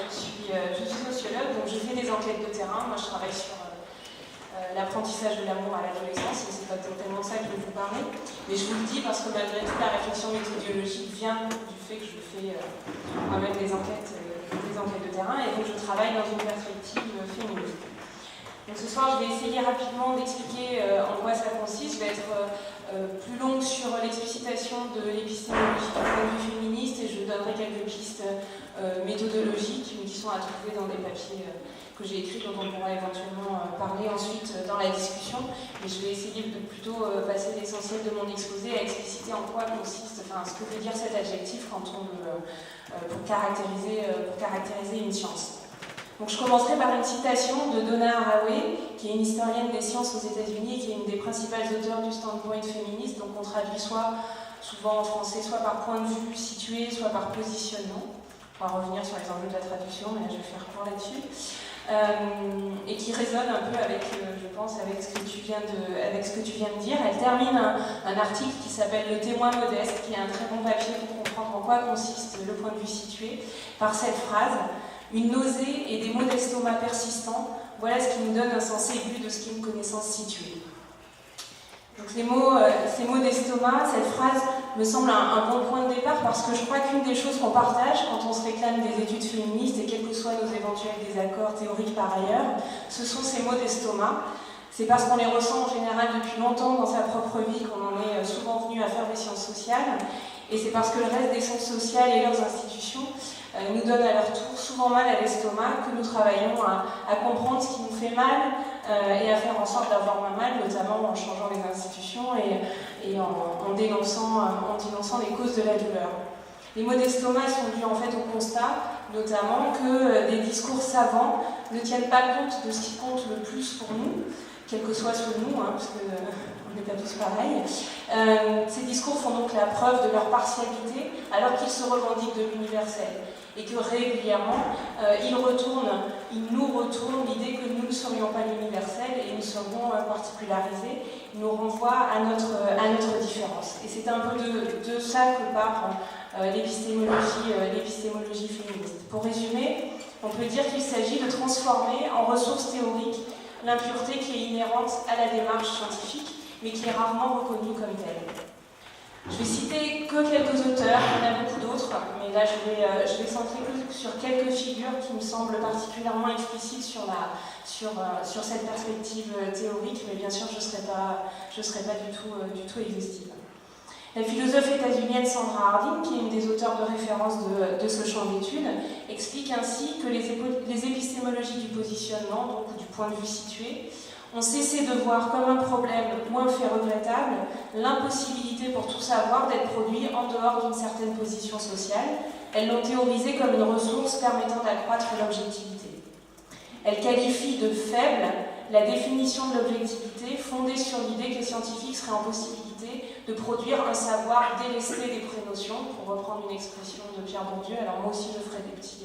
je suis sociologue, donc je fais des enquêtes de terrain. Moi je travaille sur l'apprentissage de l'amour à l'adolescence, mais c'est pas totalement ça que je vais vous parler. Mais je vous le dis parce que malgré tout, la réflexion méthodologique vient du fait que je fais moi-même des enquêtes de terrain, et donc je travaille dans une perspective féministe. Donc ce soir, je vais essayer rapidement d'expliquer en quoi ça consiste. Je vais être plus longue sur l'explicitation de l'épistémologie du point de vue féministe, et je donnerai quelques pistes méthodologiques qui sont à trouver dans des papiers que j'ai écrits, dont on pourra éventuellement parler ensuite dans la discussion. Mais je vais essayer de plutôt passer l'essentiel de mon exposé à expliciter en quoi consiste, enfin ce que veut dire cet adjectif quand on pour caractériser une science. Donc je commencerai par une citation de Donna Haraway, qui est une historienne des sciences aux États-Unis et qui est une des principales auteurs du standpoint féministe. Donc on traduit souvent en français, soit par point de vue situé, soit par positionnement. On va revenir sur les enjeux de la traduction, mais là je vais faire court là-dessus. Et qui résonne un peu avec, je pense, avec ce que tu viens de dire. Elle termine un article qui s'appelle Le témoin modeste, qui est un très bon papier pour comprendre en quoi consiste le point de vue situé, par cette phrase: une nausée et des maux d'estomac persistants, voilà ce qui nous donne un sens aigu de ce qu'est une connaissance située. Donc ces mots d'estomac, cette phrase me semble un bon point de départ, parce que je crois qu'une des choses qu'on partage quand on se réclame des études féministes, et quels que soient nos éventuels désaccords théoriques par ailleurs, ce sont ces mots d'estomac. C'est parce qu'on les ressent en général depuis longtemps dans sa propre vie qu'on en est souvent venu à faire des sciences sociales, et c'est parce que le reste des sciences sociales et leurs institutions nous donnent à leur tour souvent mal à l'estomac que nous travaillons à comprendre ce qui nous fait mal et à faire en sorte d'avoir moins mal, notamment en changeant les institutions et en dénonçant les causes de la douleur. Les maux d'estomac sont dus en fait au constat, notamment, que des discours savants ne tiennent pas compte de ce qui compte le plus pour nous, quel que soit ce nous, parce qu'on n'est pas tous pareils. Ces discours font donc la preuve de leur partialité, alors qu'ils se revendiquent de l'universel. Et que régulièrement, ils nous retournent l'idée que nous ne serions pas l'universel et nous serions particularisés. Ils nous renvoient à notre différence. Et c'est un peu de ça que part l'épistémologie féministe. Pour résumer, on peut dire qu'il s'agit de transformer en ressource théorique l'impureté qui est inhérente à la démarche scientifique, mais qui est rarement reconnue comme telle. Je vais citer que quelques auteurs, il y en a beaucoup d'autres, mais là je vais centrer que sur quelques figures qui me semblent particulièrement explicites sur cette perspective théorique, mais bien sûr je ne serai pas du tout exhaustive. La philosophe états-unienne Sandra Harding, qui est une des auteurs de référence de ce champ d'études, explique ainsi que les épistémologies du positionnement, donc du point de vue situé, ont cessé de voir comme un problème ou un fait regrettable l'impossibilité pour tout savoir d'être produit en dehors d'une certaine position sociale. Elles l'ont théorisé comme une ressource permettant d'accroître l'objectivité. Elle qualifie de faible la définition de l'objectivité fondée sur l'idée que les scientifiques seraient en possibilité de produire un savoir délesté des prénotions, pour reprendre une expression de Pierre Bourdieu. Alors moi aussi je ferai des petits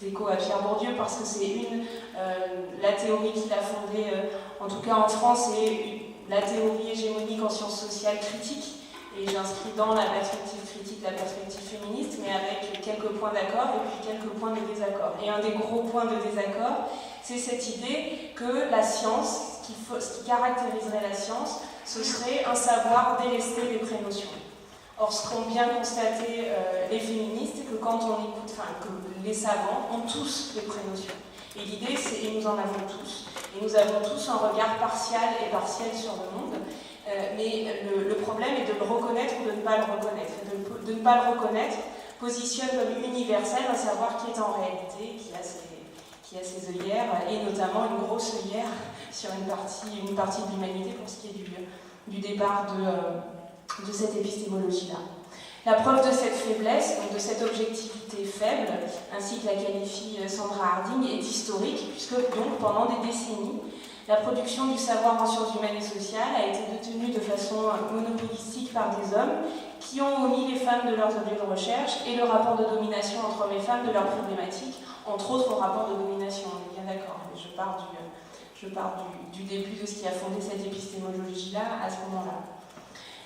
échos à Pierre Bourdieu, parce que c'est la théorie qu'il a fondée, en tout cas en France, et la théorie hégémonique en sciences sociales critiques. Et j'inscris dans la perspective critique la perspective féministe, mais avec quelques points d'accord et puis quelques points de désaccord. Et un des gros points de désaccord, c'est cette idée que la science, ce qui caractériserait la science, ce serait un savoir délesté des prénotions. Or, ce qu'ont bien constaté les féministes, c'est que quand on écoute, que les savants ont tous des prénotions. Et l'idée, c'est, et nous en avons tous, et nous avons tous un regard partial sur le monde, mais le problème est de le reconnaître ou de ne pas le reconnaître. Et de ne pas le reconnaître positionne comme universel un savoir qui est en réalité, qui a ses œillères, et notamment une grosse œillère sur une partie de l'humanité pour ce qui est du départ cette épistémologie-là. La preuve de cette faiblesse, donc de cette objectivité faible, ainsi que la qualifie Sandra Harding, est historique, puisque donc pendant des décennies, la production du savoir en sciences humaines et sociales a été détenue de façon monopolistique par des hommes qui ont omis les femmes de leurs objets de recherche et le rapport de domination entre hommes et femmes de leurs problématiques, entre autres au rapport de domination, on est bien d'accord, mais je pars du début de ce qui a fondé cette épistémologie-là à ce moment-là.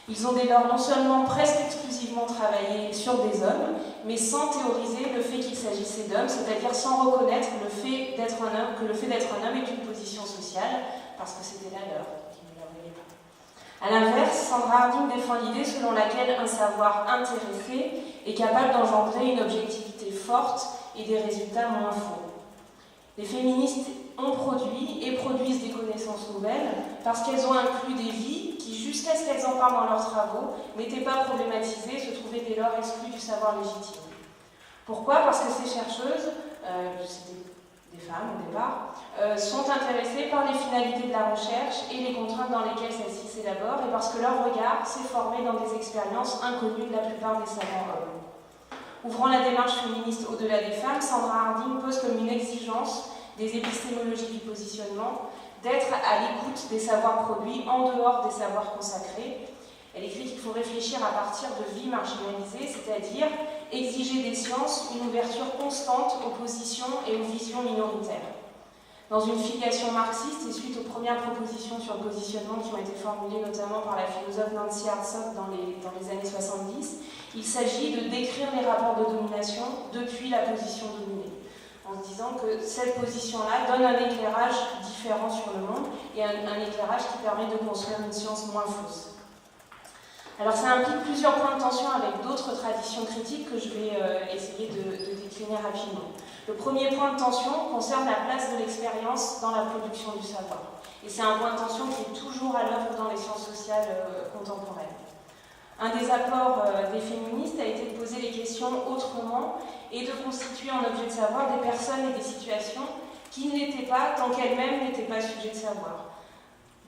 Ils ont dès lors non seulement presque exclusivement travaillé sur des hommes, mais sans théoriser le fait qu'il s'agissait d'hommes, c'est-à-dire sans reconnaître que le fait d'être un homme est une position sociale, parce que c'était la leur, qui ne leur voyait pas. A l'inverse, Sandra Harding défend l'idée selon laquelle un savoir intéressé est capable d'engendrer une objectivité forte et des résultats moins faux. Les féministes ont produit et produisent des connaissances nouvelles parce qu'elles ont inclus des vies qui, jusqu'à ce qu'elles en parlent dans leurs travaux, n'étaient pas problématisées, se trouvaient dès lors exclues du savoir légitime. Pourquoi ? Parce que ces chercheuses, c'était des femmes au départ, sont intéressées par les finalités de la recherche et les contraintes dans lesquelles celle-ci s'élabore, et parce que leur regard s'est formé dans des expériences inconnues de la plupart des savants hommes. Ouvrant la démarche féministe au-delà des femmes, Sandra Harding pose comme une exigence des épistémologies du positionnement d'être à l'écoute des savoirs produits en dehors des savoirs consacrés. Elle écrit qu'il faut réfléchir à partir de vies marginalisées, c'est-à-dire exiger des sciences une ouverture constante aux positions et aux visions minoritaires. Dans une filiation marxiste et suite aux premières propositions sur le positionnement qui ont été formulées notamment par la philosophe Nancy Hartsock dans les années 70, il s'agit de décrire les rapports de domination depuis la position dominée, en se disant que cette position-là donne un éclairage différent sur le monde et un éclairage qui permet de construire une science moins fausse. Alors ça implique plusieurs points de tension avec d'autres traditions critiques que je vais essayer de décliner rapidement. Le premier point de tension concerne la place de l'expérience dans la production du savoir. Et c'est un point de tension qui est toujours à l'œuvre dans les sciences sociales contemporaines. Un des apports des féministes a été de poser les questions autrement et de constituer en objet de savoir des personnes et des situations qui ne l'étaient pas tant qu'elles-mêmes n'étaient pas sujets de savoir.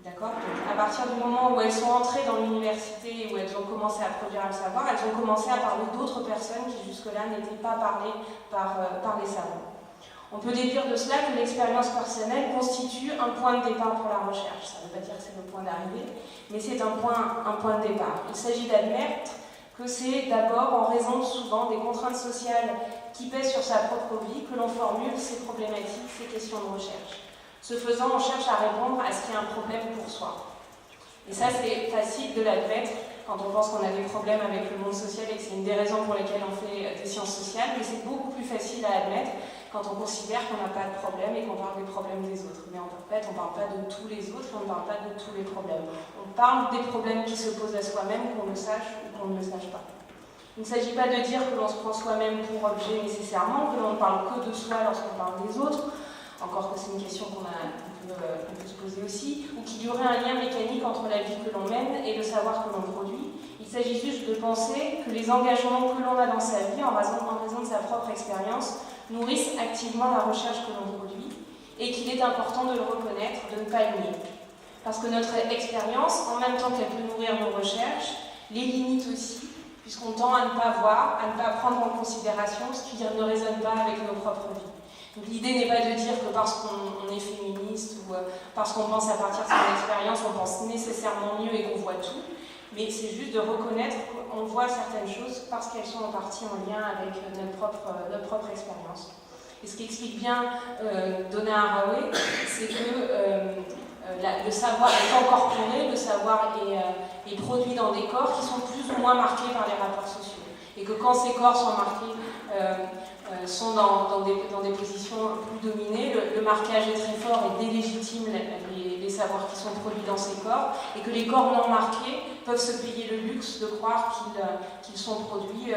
D'accord ? Donc, à partir du moment où elles sont entrées dans l'université, où elles ont commencé à produire le savoir, elles ont commencé à parler d'autres personnes qui jusque-là n'étaient pas parlées par les savants. On peut déduire de cela que l'expérience personnelle constitue un point de départ pour la recherche. Ça ne veut pas dire que c'est le point d'arrivée, mais c'est un point de départ. Il s'agit d'admettre que c'est d'abord en raison souvent des contraintes sociales qui pèsent sur sa propre vie que l'on formule ces problématiques, ces questions de recherche. Ce faisant, on cherche à répondre à ce qui est un problème pour soi. Et ça, c'est facile de l'admettre quand on pense qu'on a des problèmes avec le monde social et que c'est une des raisons pour lesquelles on fait des sciences sociales, mais c'est beaucoup plus facile à admettre quand on considère qu'on n'a pas de problème et qu'on parle des problèmes des autres. Mais en fait, on ne parle pas de tous les autres, on ne parle pas de tous les problèmes. On parle des problèmes qui se posent à soi-même, qu'on le sache ou qu'on ne le sache pas. Il ne s'agit pas de dire que l'on se prend soi-même pour objet nécessairement, que l'on ne parle que de soi lorsqu'on parle des autres, encore que c'est une question qu'on peut se poser aussi, ou qu'il y aurait un lien mécanique entre la vie que l'on mène et le savoir que l'on produit. Il s'agit juste de penser que les engagements que l'on a dans sa vie, en raison de sa propre expérience, nourrissent activement la recherche que l'on produit, et qu'il est important de le reconnaître, de ne pas le nier. Parce que notre expérience, en même temps qu'elle peut nourrir nos recherches, les limite aussi, puisqu'on tend à ne pas voir, à ne pas prendre en considération ce qui ne résonne pas avec nos propres vies. Donc l'idée n'est pas de dire que parce qu'on est féministe ou parce qu'on pense à partir de son expérience, on pense nécessairement mieux et qu'on voit tout, mais c'est juste de reconnaître qu'on voit certaines choses parce qu'elles sont en partie en lien avec notre propre expérience. Et ce qui explique bien Donna Haraway, c'est que le savoir est incorporé, le savoir est produit dans des corps qui sont plus ou moins marqués par les rapports sociaux. Et que quand ces corps sont marqués, sont dans des positions plus dominées, le marquage est très fort et délégitime les savoirs qui sont produits dans ces corps, et que les corps non marqués peuvent se payer le luxe de croire qu'ils sont produits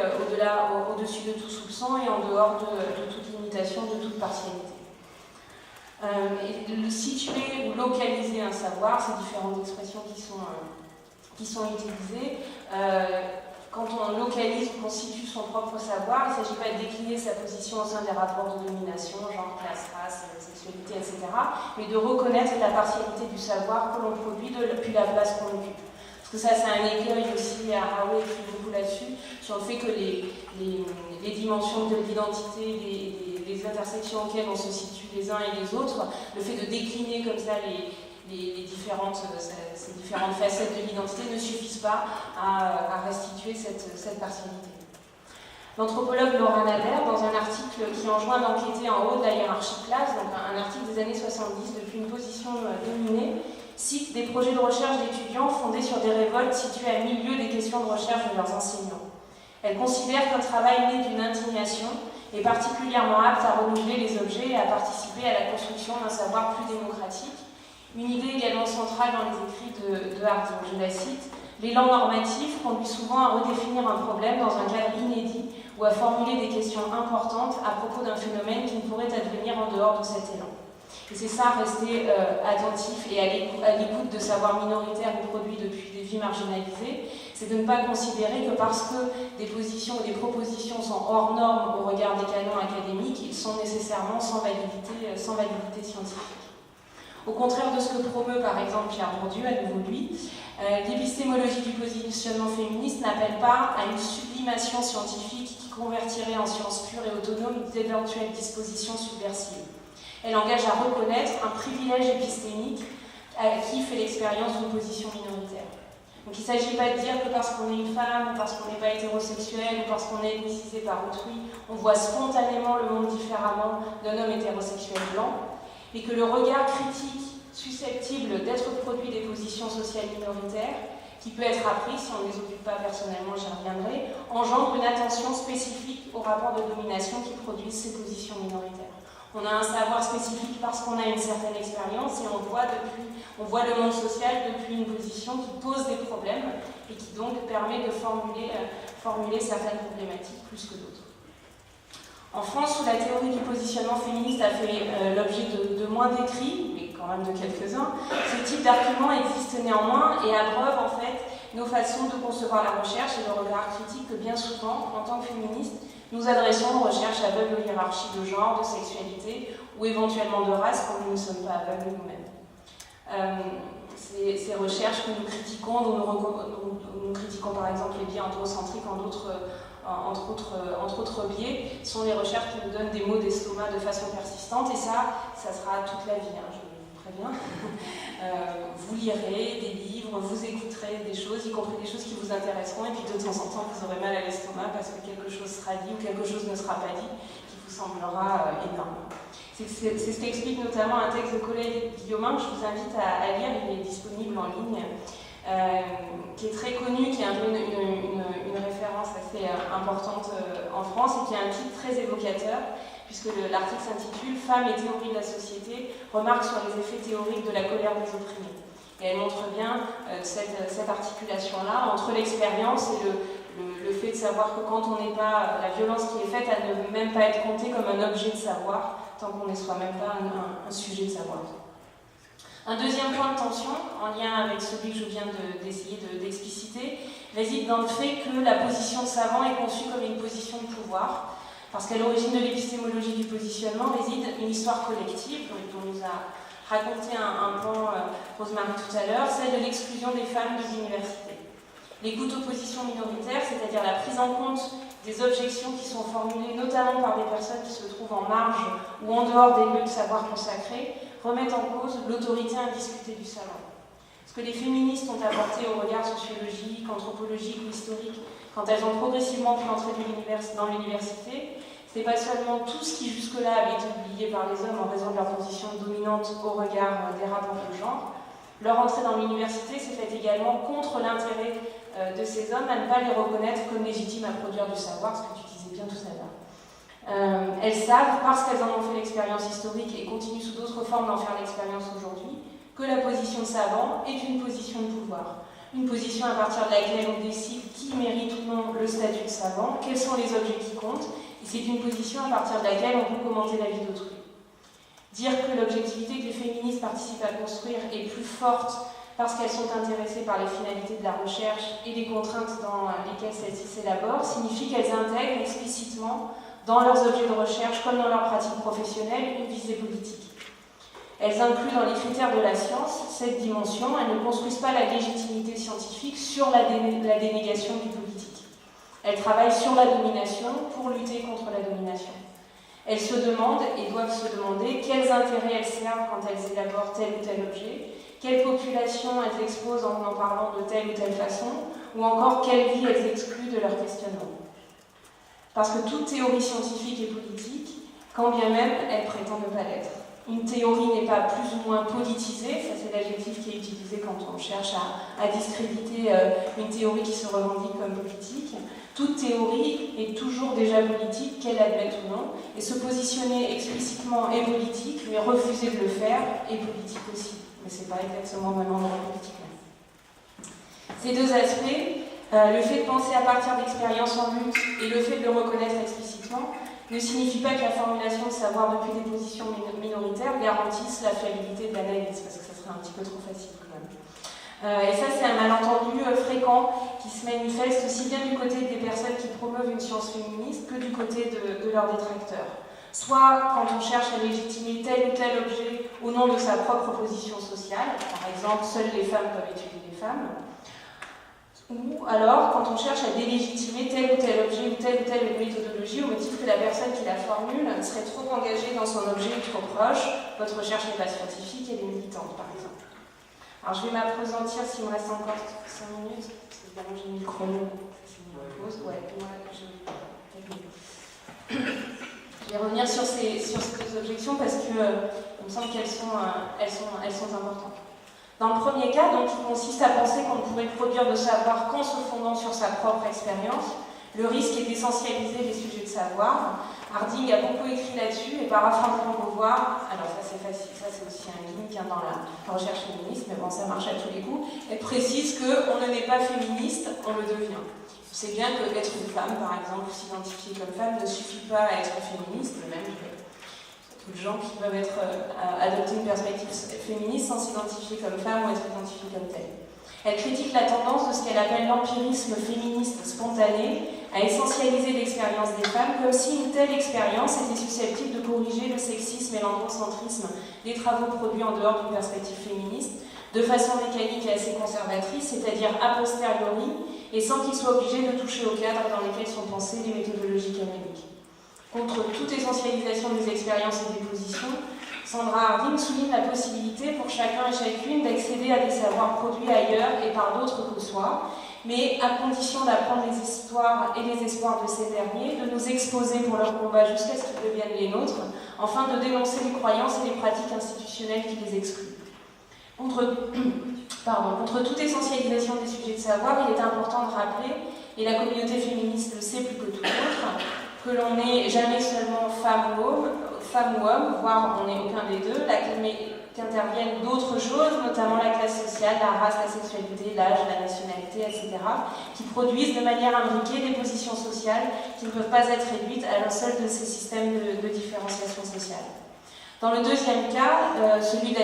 au-dessus de tout soupçon et en dehors de toute limitation, de toute partialité. Et situer ou localiser un savoir, ces différentes expressions qui sont utilisées, quand on localise ou constitue son propre savoir, il ne s'agit pas de décliner sa position au sein des rapports de domination, genre classe, race, sexualité, etc., mais de reconnaître la partialité du savoir que l'on produit depuis la place qu'on occupe. Ce Parce que ça, c'est un écueil aussi, Haraway écrit beaucoup là-dessus, sur le fait que les dimensions de l'identité, les intersections auxquelles on se situe les uns et les autres, le fait de décliner comme ça ces différentes facettes de l'identité ne suffisent pas à restituer cette partialité. L'anthropologue Laura Nader, dans un article qui enjoint d'enquêter en haut de la hiérarchie classe, donc un article des années 70 depuis une position dominée, cite des projets de recherche d'étudiants fondés sur des révoltes situées à milieu des questions de recherche de leurs enseignants. Elle considère qu'un travail né d'une indignation est particulièrement apte à renouveler les objets et à participer à la construction d'un savoir plus démocratique. Une idée également centrale dans les écrits de Harding, je la cite, l'élan normatif conduit souvent à redéfinir un problème dans un cadre inédit ou à formuler des questions importantes à propos d'un phénomène qui ne pourrait advenir en dehors de cet élan. Et c'est ça, rester attentif et à l'écoute de savoirs minoritaires ou produits depuis des vies marginalisées, c'est de ne pas considérer que parce que des positions ou des propositions sont hors normes au regard des canons académiques, ils sont nécessairement sans validité scientifique. Au contraire de ce que promeut par exemple Pierre Bourdieu, à nouveau lui, l'épistémologie du positionnement féministe n'appelle pas à une sublimation scientifique qui convertirait en science pure et autonome d'éventuelles dispositions subversives. Elle engage à reconnaître un privilège épistémique qui fait l'expérience d'une position minoritaire. Donc il ne s'agit pas de dire que parce qu'on est une femme, ou parce qu'on n'est pas hétérosexuel, ou parce qu'on est ethnicisé par autrui, on voit spontanément le monde différemment d'un homme hétérosexuel blanc, et que le regard critique susceptible d'être produit des positions sociales minoritaires, qui peut être appris si on ne les occupe pas personnellement, j'y reviendrai, engendre une attention spécifique aux rapports de domination qui produisent ces positions minoritaires. On a un savoir spécifique parce qu'on a une certaine expérience et on voit le monde social depuis une position qui pose des problèmes et qui donc permet de formuler certaines problématiques plus que d'autres. En France, où la théorie du positionnement féministe a fait l'objet de moins d'écrits, mais quand même de quelques-uns, ce type d'argument existe néanmoins et abreuve en fait nos façons de concevoir la recherche et le regard critique que bien souvent, en tant que féministes, nous adressons aux recherches aveugles aux hiérarchies de genre, de sexualité ou éventuellement de race quand nous ne sommes pas aveugles nous-mêmes. Ces recherches que nous critiquons, nous critiquons par exemple les biais anthrocentriques entre autres biais, sont les recherches qui nous donnent des maux d'estomac de façon persistante et ça sera toute la vie, je vous préviens. Vous lirez des livres, vous écouterez des choses, y compris des choses qui vous intéresseront et puis de temps en temps vous aurez mal à l'estomac parce que quelque chose sera dit ou quelque chose ne sera pas dit qui vous semblera énorme. C'est ce qu'explique notamment un texte de Colette Guillaumin que je vous invite à lire, il est disponible en ligne, qui est très connu, qui est un peu une référence assez importante en France et qui a un titre très évocateur, puisque l'article s'intitule « Femmes et théorie de la société, remarques sur les effets théoriques de la colère des opprimés ». Et elle montre bien cette articulation-là entre l'expérience et le fait de savoir que quand on n'est pas, la violence qui est faite, elle ne peut même pas être comptée comme un objet de savoir, tant qu'on n'est soi-même pas un sujet de savoir. Un deuxième point de tension, en lien avec celui que je viens d'essayer d'expliciter, réside dans le fait que la position de savant est conçue comme une position de pouvoir, parce qu'à l'origine de l'épistémologie du positionnement réside une histoire collective, dont nous a raconté un pan Rosemarie tout à l'heure, celle de l'exclusion des femmes de l'université. L'écoute aux positions minoritaires, c'est-à-dire la prise en compte des objections qui sont formulées notamment par des personnes qui se trouvent en marge ou en dehors des lieux de savoir consacrés, remettent en cause l'autorité indiscutée du savant. Ce que les féministes ont apporté au regard sociologique, anthropologique ou historique quand elles ont progressivement pu entrer dans l'université, c'est pas seulement tout ce qui jusque-là avait été oublié par les hommes en raison de leur position dominante au regard des rapports de genre. Leur entrée dans l'université s'est faite également contre l'intérêt de ces hommes à ne pas les reconnaître comme légitimes à produire du savoir, ce que tu disais bien tout à l'heure. Elles savent, parce qu'elles en ont fait l'expérience historique et continuent sous d'autres formes d'en faire l'expérience aujourd'hui, que la position de savant est une position de pouvoir. Une position à partir de laquelle on décide qui mérite ou non le statut de savant, quels sont les objets qui comptent, et c'est une position à partir de laquelle on peut commenter la vie d'autrui. Dire que l'objectivité que les féministes participent à construire est plus forte parce qu'elles sont intéressées par les finalités de la recherche et les contraintes dans lesquelles celles-ci s'élaborent, signifie qu'elles intègrent explicitement dans leurs objets de recherche comme dans leur pratique professionnelle une visée politique. Elles incluent dans les critères de la science cette dimension. Elles ne construisent pas la légitimité scientifique sur la dénégation du politique. Elles travaillent sur la domination pour lutter contre la domination. Elles se demandent et doivent se demander quels intérêts elles servent quand elles élaborent tel ou tel objet, quelle population elles exposent en parlant de telle ou telle façon, ou encore quelle vie elles excluent de leur questionnement. Parce que toute théorie scientifique est politique, quand bien même elle prétend ne pas l'être. Une théorie n'est pas plus ou moins politisée, ça c'est l'adjectif qui est utilisé quand on cherche à discréditer une théorie qui se revendique comme politique. Toute théorie est toujours déjà politique, qu'elle admette ou non, et se positionner explicitement est politique, mais refuser de le faire est politique aussi. Mais c'est pas exactement maintenant dans la politique. Ces deux aspects, le fait de penser à partir d'expériences en lutte et le fait de le reconnaître explicitement, ne signifie pas que la formulation de savoir depuis des positions minoritaires garantisse la fiabilité de l'analyse, parce que ça serait un petit peu trop facile quand même. Et ça, c'est un malentendu fréquent qui se manifeste aussi bien du côté des personnes qui promeuvent une science féministe que du côté de leurs détracteurs. Soit quand on cherche à légitimer tel ou tel objet au nom de sa propre position sociale, par exemple, seules les femmes peuvent étudier les femmes, ou alors quand on cherche à délégitimer tel ou tel objet ou telle méthodologie au motif que la personne qui la formule serait trop engagée dans son objet ou trop proche, votre recherche n'est pas scientifique, elle est militante par exemple. Alors je vais m'appesantir s'il me reste encore 5 minutes, parce que évidemment j'ai mis le chrono, c'est une pause, ouais, moi je vais revenir sur ces deux objections parce que il me semble qu'elles sont importantes. Dans le premier cas, donc, qui consiste à penser qu'on ne pourrait produire de savoir qu'en se fondant sur sa propre expérience, le risque est d'essentialiser les sujets de savoir. Harding a beaucoup écrit là-dessus, et paraphrasant Beauvoir, alors ça c'est facile, ça c'est aussi un gimmick dans la recherche féministe, mais bon, ça marche à tous les coups, elle précise qu'on ne n'est pas féministe, on le devient. C'est bien que être une femme, par exemple, ou s'identifier comme femme, ne suffit pas à être féministe, même beaucoup de gens qui peuvent adopter une perspective féministe sans s'identifier comme femme ou être identifiée comme telle. Elle critique la tendance de ce qu'elle appelle l'empirisme féministe spontané à essentialiser l'expérience des femmes comme si une telle expérience était susceptible de corriger le sexisme et l'androcentrisme des travaux produits en dehors d'une perspective féministe de façon mécanique et assez conservatrice, c'est-à-dire a posteriori, et sans qu'il soit obligé de toucher au cadre dans lesquels sont pensées les méthodologies canoniques. Contre toute essentialisation des expériences et des positions, Sandra Harding souligne la possibilité pour chacun et chacune d'accéder à des savoirs produits ailleurs et par d'autres que soi, mais à condition d'apprendre les histoires et les espoirs de ces derniers, de nous exposer pour leur combat jusqu'à ce qu'ils deviennent les nôtres, afin de dénoncer les croyances et les pratiques institutionnelles qui les excluent. Contre toute essentialisation des sujets de savoir, il est important de rappeler, et la communauté féministe le sait plus que tout autre, que l'on n'est jamais seulement femme ou homme, voire on n'est aucun des deux, mais qu'interviennent d'autres choses, notamment la classe sociale, la race, la sexualité, l'âge, la nationalité, etc., qui produisent de manière imbriquée des positions sociales qui ne peuvent pas être réduites à l'un seul de ces systèmes de différenciation sociale. Dans le deuxième cas, celui de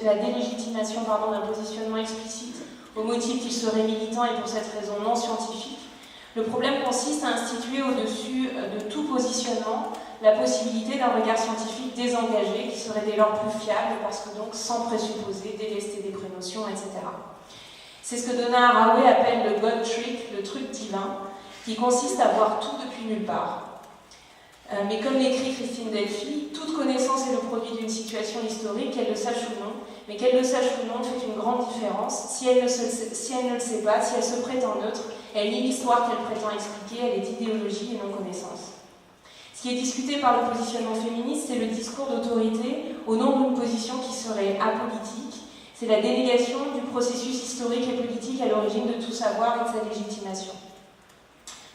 la délégitimation d'un positionnement explicite au motif qu'il serait militant et pour cette raison non scientifique, le problème consiste à instituer au-dessus de tout positionnement la possibilité d'un regard scientifique désengagé qui serait dès lors plus fiable parce que donc sans présupposer, délester des prénotions, etc. C'est ce que Donna Haraway appelle le God trick, le truc divin, qui consiste à voir tout depuis nulle part. Mais comme l'écrit Christine Delphi, toute connaissance est le produit d'une situation historique, qu'elle le sache ou non, mais qu'elle le sache ou non fait une grande différence. Si elle ne le sait pas, si elle se prétend neutre, elle nie l'histoire qu'elle prétend expliquer, elle est idéologie et non connaissance. Ce qui est discuté par le positionnement féministe, c'est le discours d'autorité au nom d'une position qui serait apolitique. C'est la délégation du processus historique et politique à l'origine de tout savoir et de sa légitimation.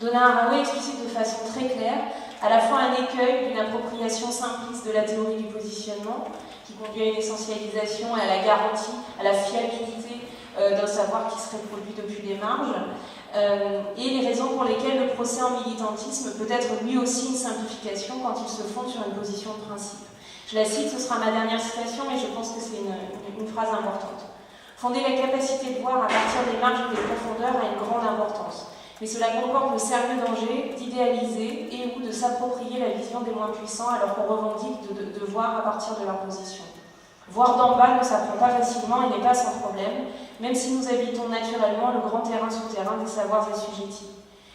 Donna Haraway explicite de façon très claire à la fois un écueil d'une appropriation simpliste de la théorie du positionnement, qui conduit à une essentialisation et à la garantie, à la fiabilité d'un savoir qui serait produit depuis les marges, et les raisons pour lesquelles le procès en militantisme peut être lui aussi une simplification quand il se fonde sur une position de principe. Je la cite, ce sera ma dernière citation, mais je pense que c'est une phrase importante. Fonder la capacité de voir à partir des marges et des profondeurs a une grande importance. Mais cela comporte le sérieux danger d'idéaliser et ou de s'approprier la vision des moins puissants alors qu'on revendique de voir à partir de leur position. Voir d'en bas ne s'apprend pas facilement et n'est pas sans problème, même si nous habitons naturellement le grand terrain souterrain des savoirs assujettis.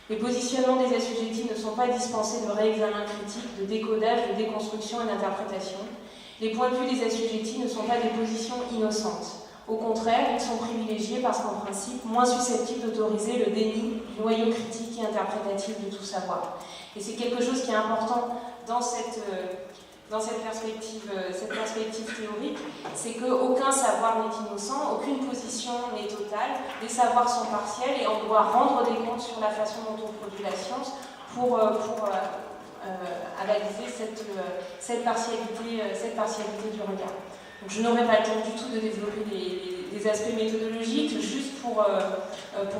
Les positionnements des assujettis ne sont pas dispensés de réexamen critique, de décodage, de déconstruction et d'interprétation. Les points de vue des assujettis ne sont pas des positions innocentes. Au contraire, ils sont privilégiés parce qu'en principe, moins susceptibles d'autoriser le déni du noyau critique et interprétatif de tout savoir. Et c'est quelque chose qui est important dans cette perspective théorique, c'est qu'aucun savoir n'est innocent, aucune position n'est totale, les savoirs sont partiels et on doit rendre des comptes sur la façon dont on produit la science pour analyser cette partialité du regard. Donc, je n'aurai pas le temps du tout de développer les aspects méthodologiques, juste pour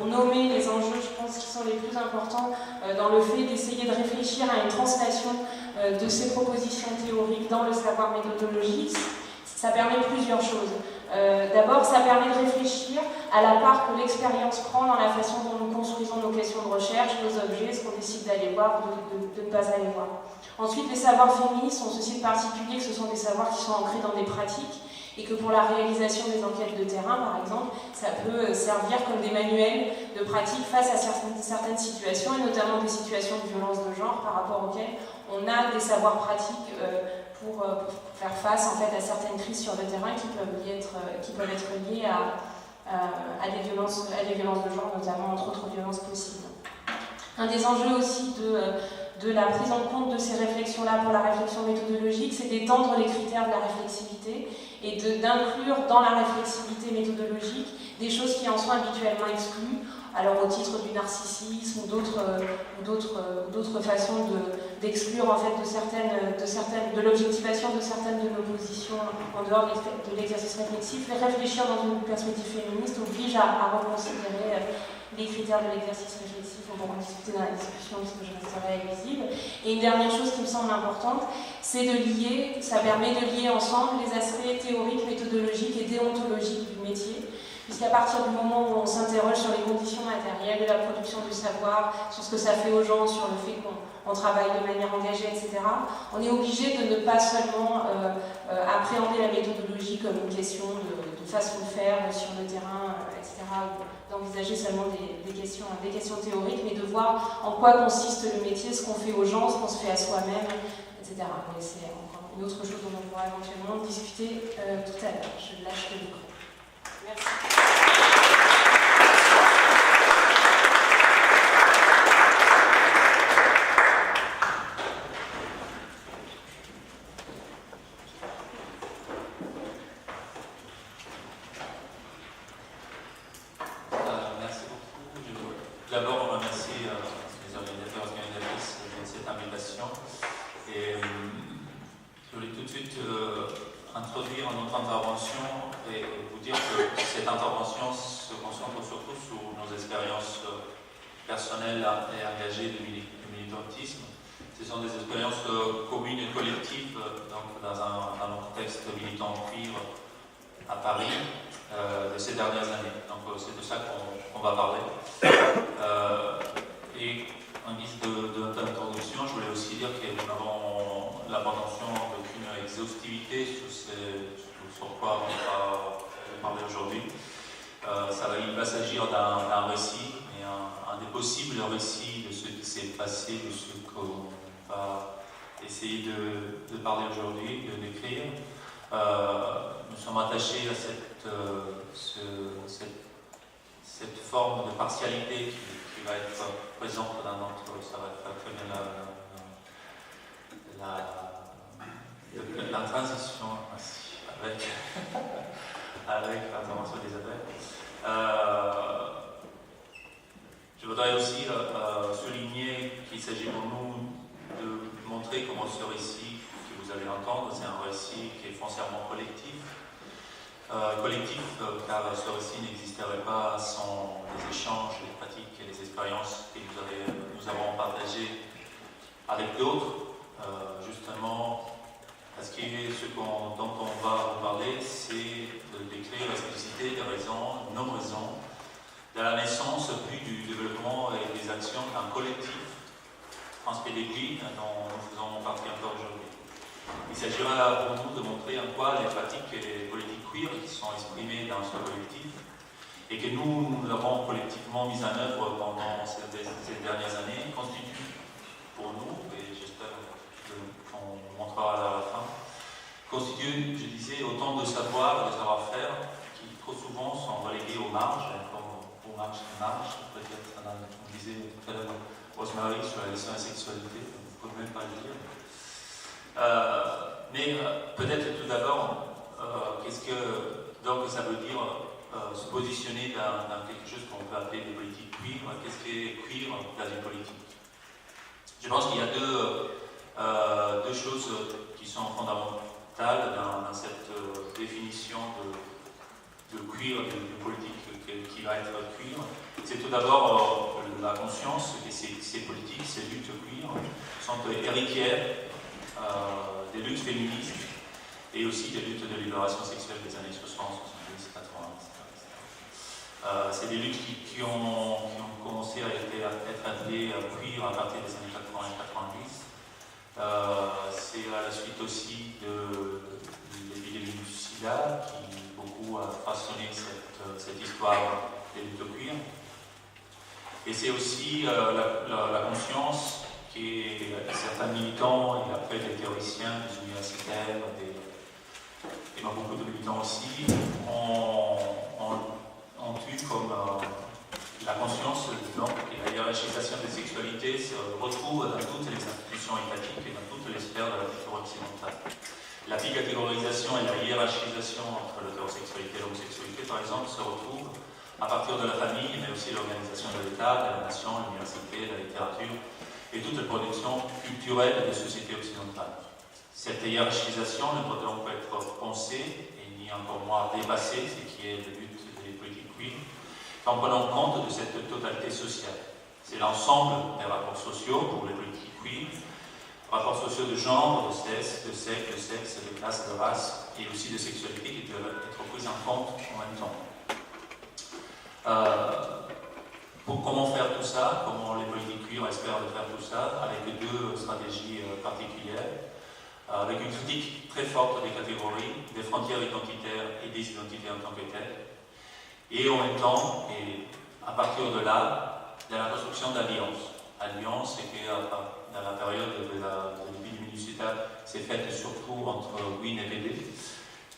nommer les enjeux, je pense, qui sont les plus importants dans le fait d'essayer de réfléchir à une translation de ces propositions théoriques dans le savoir méthodologique. Ça permet plusieurs choses. D'abord, ça permet de réfléchir à la part que l'expérience prend dans la façon dont nous construisons nos questions de recherche, nos objets, ce qu'on décide d'aller voir ou de ne pas aller voir. Ensuite, les savoirs féministes ont ceci de particulier que ce sont des savoirs qui sont ancrés dans des pratiques et que pour la réalisation des enquêtes de terrain, par exemple, ça peut servir comme des manuels de pratique face à certaines situations, et notamment des situations de violence de genre par rapport auxquelles on a des savoirs pratiques pour faire face en fait, à certaines crises sur le terrain qui peuvent être liées à des violences de genre, notamment entre autres violences possibles. Un des enjeux aussi de la prise en compte de ces réflexions-là pour la réflexion méthodologique, c'est d'étendre les critères de la réflexivité et d'inclure dans la réflexivité méthodologique des choses qui en sont habituellement exclues, alors au titre du narcissisme ou d'autres façons d'exclure en fait de l'objectivation de certaines de nos positions en dehors de l'exercice réflexif. Et réfléchir dans une perspective féministe oblige à reconsidérer les critères de l'exercice réflexif. On pourra en discuter dans la discussion parce que je resterai visible. Et une dernière chose qui me semble importante, c'est ça permet de lier ensemble les aspects théoriques, méthodologiques et déontologiques du métier. Puisqu'à partir du moment où on s'interroge sur les conditions matérielles de la production du savoir, sur ce que ça fait aux gens, sur le fait qu'on travaille de manière engagée, etc., on est obligé de ne pas seulement appréhender la méthodologie comme une question de façon de faire sur le terrain, etc., d'envisager seulement des questions théoriques, mais de voir en quoi consiste le métier, ce qu'on fait aux gens, ce qu'on se fait à soi-même, etc. Mais c'est encore une autre chose dont on pourra éventuellement discuter tout à l'heure. Je lâche le micro. Merci. Merci beaucoup. Je veux d'abord remercier les organisatrices de cette invitation. Et je voulais tout de suite introduire notre intervention et vous dire que cette intervention se concentre surtout sur nos expériences personnelles et engagées de militantisme. Ce sont des expériences communes et collectives dans un contexte militant cuivre à Paris de ces dernières années. Donc c'est de ça qu'on va parler. Et en guise d'introduction, je voulais aussi dire que nous n'avons la prétention d'aucune exhaustivité sur quoi on va parler aujourd'hui. Il va s'agir d'un récit, et un des possibles récits de ce qui s'est passé, de ce qu'on va essayer de parler aujourd'hui, de décrire. Nous sommes attachés à cette forme de partialité qui va être présente dans notre... Ça va faire très bien la transition avec l'intervention d'Isabelle. Je voudrais aussi souligner qu'il s'agit pour nous de montrer comment ce récit que vous allez entendre, c'est un récit qui est foncièrement collectif. Car ce récit n'existerait pas sans les échanges, les pratiques et les expériences que nous avons partagées avec d'autres. Justement, parce que dont on va vous parler, c'est de décrire l'explicité des raisons, nos raisons, de la naissance puis du développement et des actions d'un collectif transpédagogique dont nous faisons partie encore aujourd'hui. Il s'agira pour nous de montrer en quoi les pratiques et les politiques queer qui sont exprimées dans ce collectif et que nous avons collectivement mis en œuvre pendant ces dernières années constituent pour nous, et j'espère qu'on montrera à la fin, constituent, je disais, autant de savoir et de savoir-faire qui trop souvent sont relégués aux marges, comme aux marges, peut-être, on disait tout à l'heure Rosemary sur la leçon de la sexualité, on ne peut même pas le dire. Mais peut-être tout d'abord, qu'est-ce que donc ça veut dire se positionner dans quelque chose qu'on peut appeler des politiques queer? Qu'est-ce qui est queer dans une politique? Je pense qu'il y a deux choses qui sont fondamentales dans cette définition de queer, de politique qui va être queer. C'est tout d'abord la conscience que ces politiques, ces luttes queer sont héritières des luttes féministes et aussi des luttes de libération sexuelle des années 60, 70, 80, etc. C'est des luttes qui ont commencé à être appelées queer à partir des années 80 et 90. C'est à la suite aussi de l'épidémie du sida qui beaucoup a façonné cette histoire des luttes queer. Et c'est aussi la conscience que certains militants et après des théoriciens, des universitaires, et beaucoup de militants aussi, ont eu comme la conscience que la hiérarchisation des sexualités se retrouve dans toutes les institutions étatiques et dans toutes les sphères de la culture occidentale. La bicatégorisation et la hiérarchisation entre l'hétérosexualité et l'homosexualité, par exemple, se retrouvent à partir de la famille, mais aussi l'organisation de l'État, de la nation, l'université, la littérature et toute la production culturelle des sociétés occidentales. Cette hiérarchisation ne peut donc être pensée, et ni encore moins dépassée, ce qui est le but des politiques queer, en prenant compte de cette totalité sociale. C'est l'ensemble des rapports sociaux pour les politiques queer, rapports sociaux de genre, de sexe, de classe, de race, et aussi de sexualité qui doivent être pris en compte en même temps. Comment faire tout ça? Comment les politiques queer espèrent de faire tout ça? Avec deux stratégies particulières. Avec une critique très forte des catégories, des frontières identitaires et des identités en tant que telles. Et en même temps, et à partir de là, de la construction d'alliances. Alliance, c'est que dans la période de l'épidémie du sida, c'est faite surtout entre WIN et PD.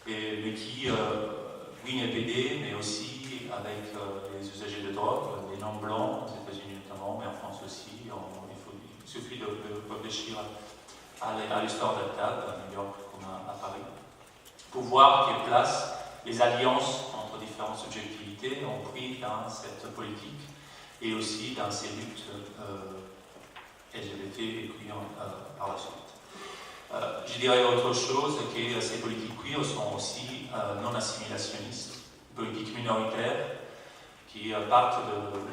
Mais qui, WIN et PD, mais aussi avec les usagers de drogue, les non-blancs, aux États-Unis notamment, mais en France aussi. Il suffit de réfléchir à l'histoire d'Alta, à New York comme à Paris, pour voir quelle place les alliances entre différentes subjectivités ont pris dans cette politique et aussi dans ces luttes LGBT et queer par la suite. Je dirais autre chose, que ces politiques queer sont aussi non assimilationnistes, politiques minoritaires qui partent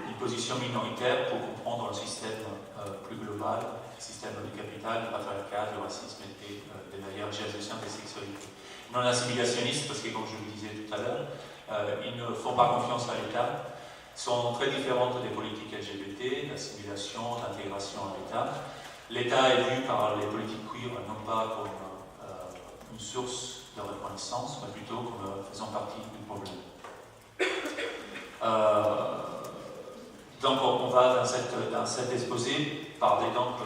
d'une position minoritaire pour comprendre le système plus global, le système du capital, du patriarcat, du racisme et de la hiérarchisation des sexualités. Non assimilationnistes parce que, comme je le disais tout à l'heure, ils ne font pas confiance à l'État, sont très différentes des politiques LGBT, d'assimilation, d'intégration à l'État. L'État est vu par les politiques queer non pas comme une source de reconnaissance, mais plutôt comme faisant partie du problème. Donc on va dans cet exposé parler donc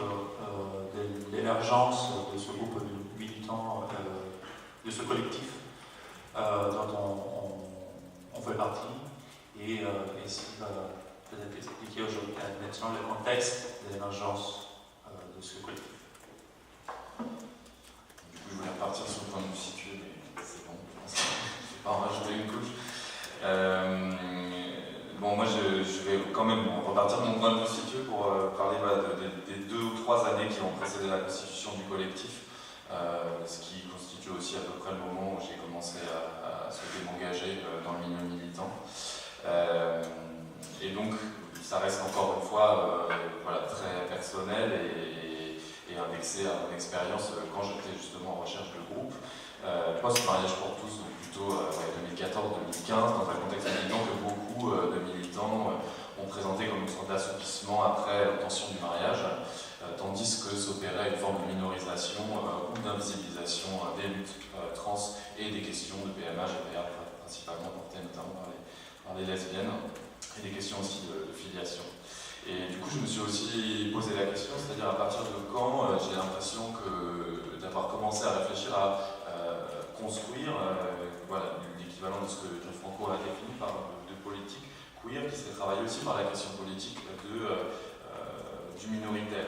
de l'émergence de ce groupe de militants, de ce collectif dont on fait partie et essayer peut-être expliquer aujourd'hui maintenant le contexte de l'émergence de ce collectif. Du coup je voulais repartir sur le point de vue situé, mais c'est bon, je pense que je ne vais pas en rajouter une couche. Bon, moi je vais quand même repartir de mon point de vue situé pour parler des 2 ou 3 années qui ont précédé la constitution du collectif, ce qui constitue aussi à peu près le moment où j'ai commencé à souhaiter m'engager dans le milieu militant. Et donc ça reste encore une fois voilà, très personnel et indexé à mon expérience quand j'étais justement en recherche de groupe. Post-mariage pour tous, donc plutôt 2014-2015, dans un contexte militant que beaucoup de militants ont présenté comme une sorte d'assouplissement après l'obtention du mariage. tandis que s'opérait une forme de minorisation ou d'invisibilisation des luttes trans et des questions de PMA, GPA, principalement portées notamment par les lesbiennes, et des questions aussi de filiation. Et du coup, je me suis aussi posé la question, c'est-à-dire à partir de quand j'ai l'impression d'avoir commencé à réfléchir à construire voilà, l'équivalent de ce que Jean Franco a défini par de politique queer, qui serait travaillé aussi par la question politique du minoritaire.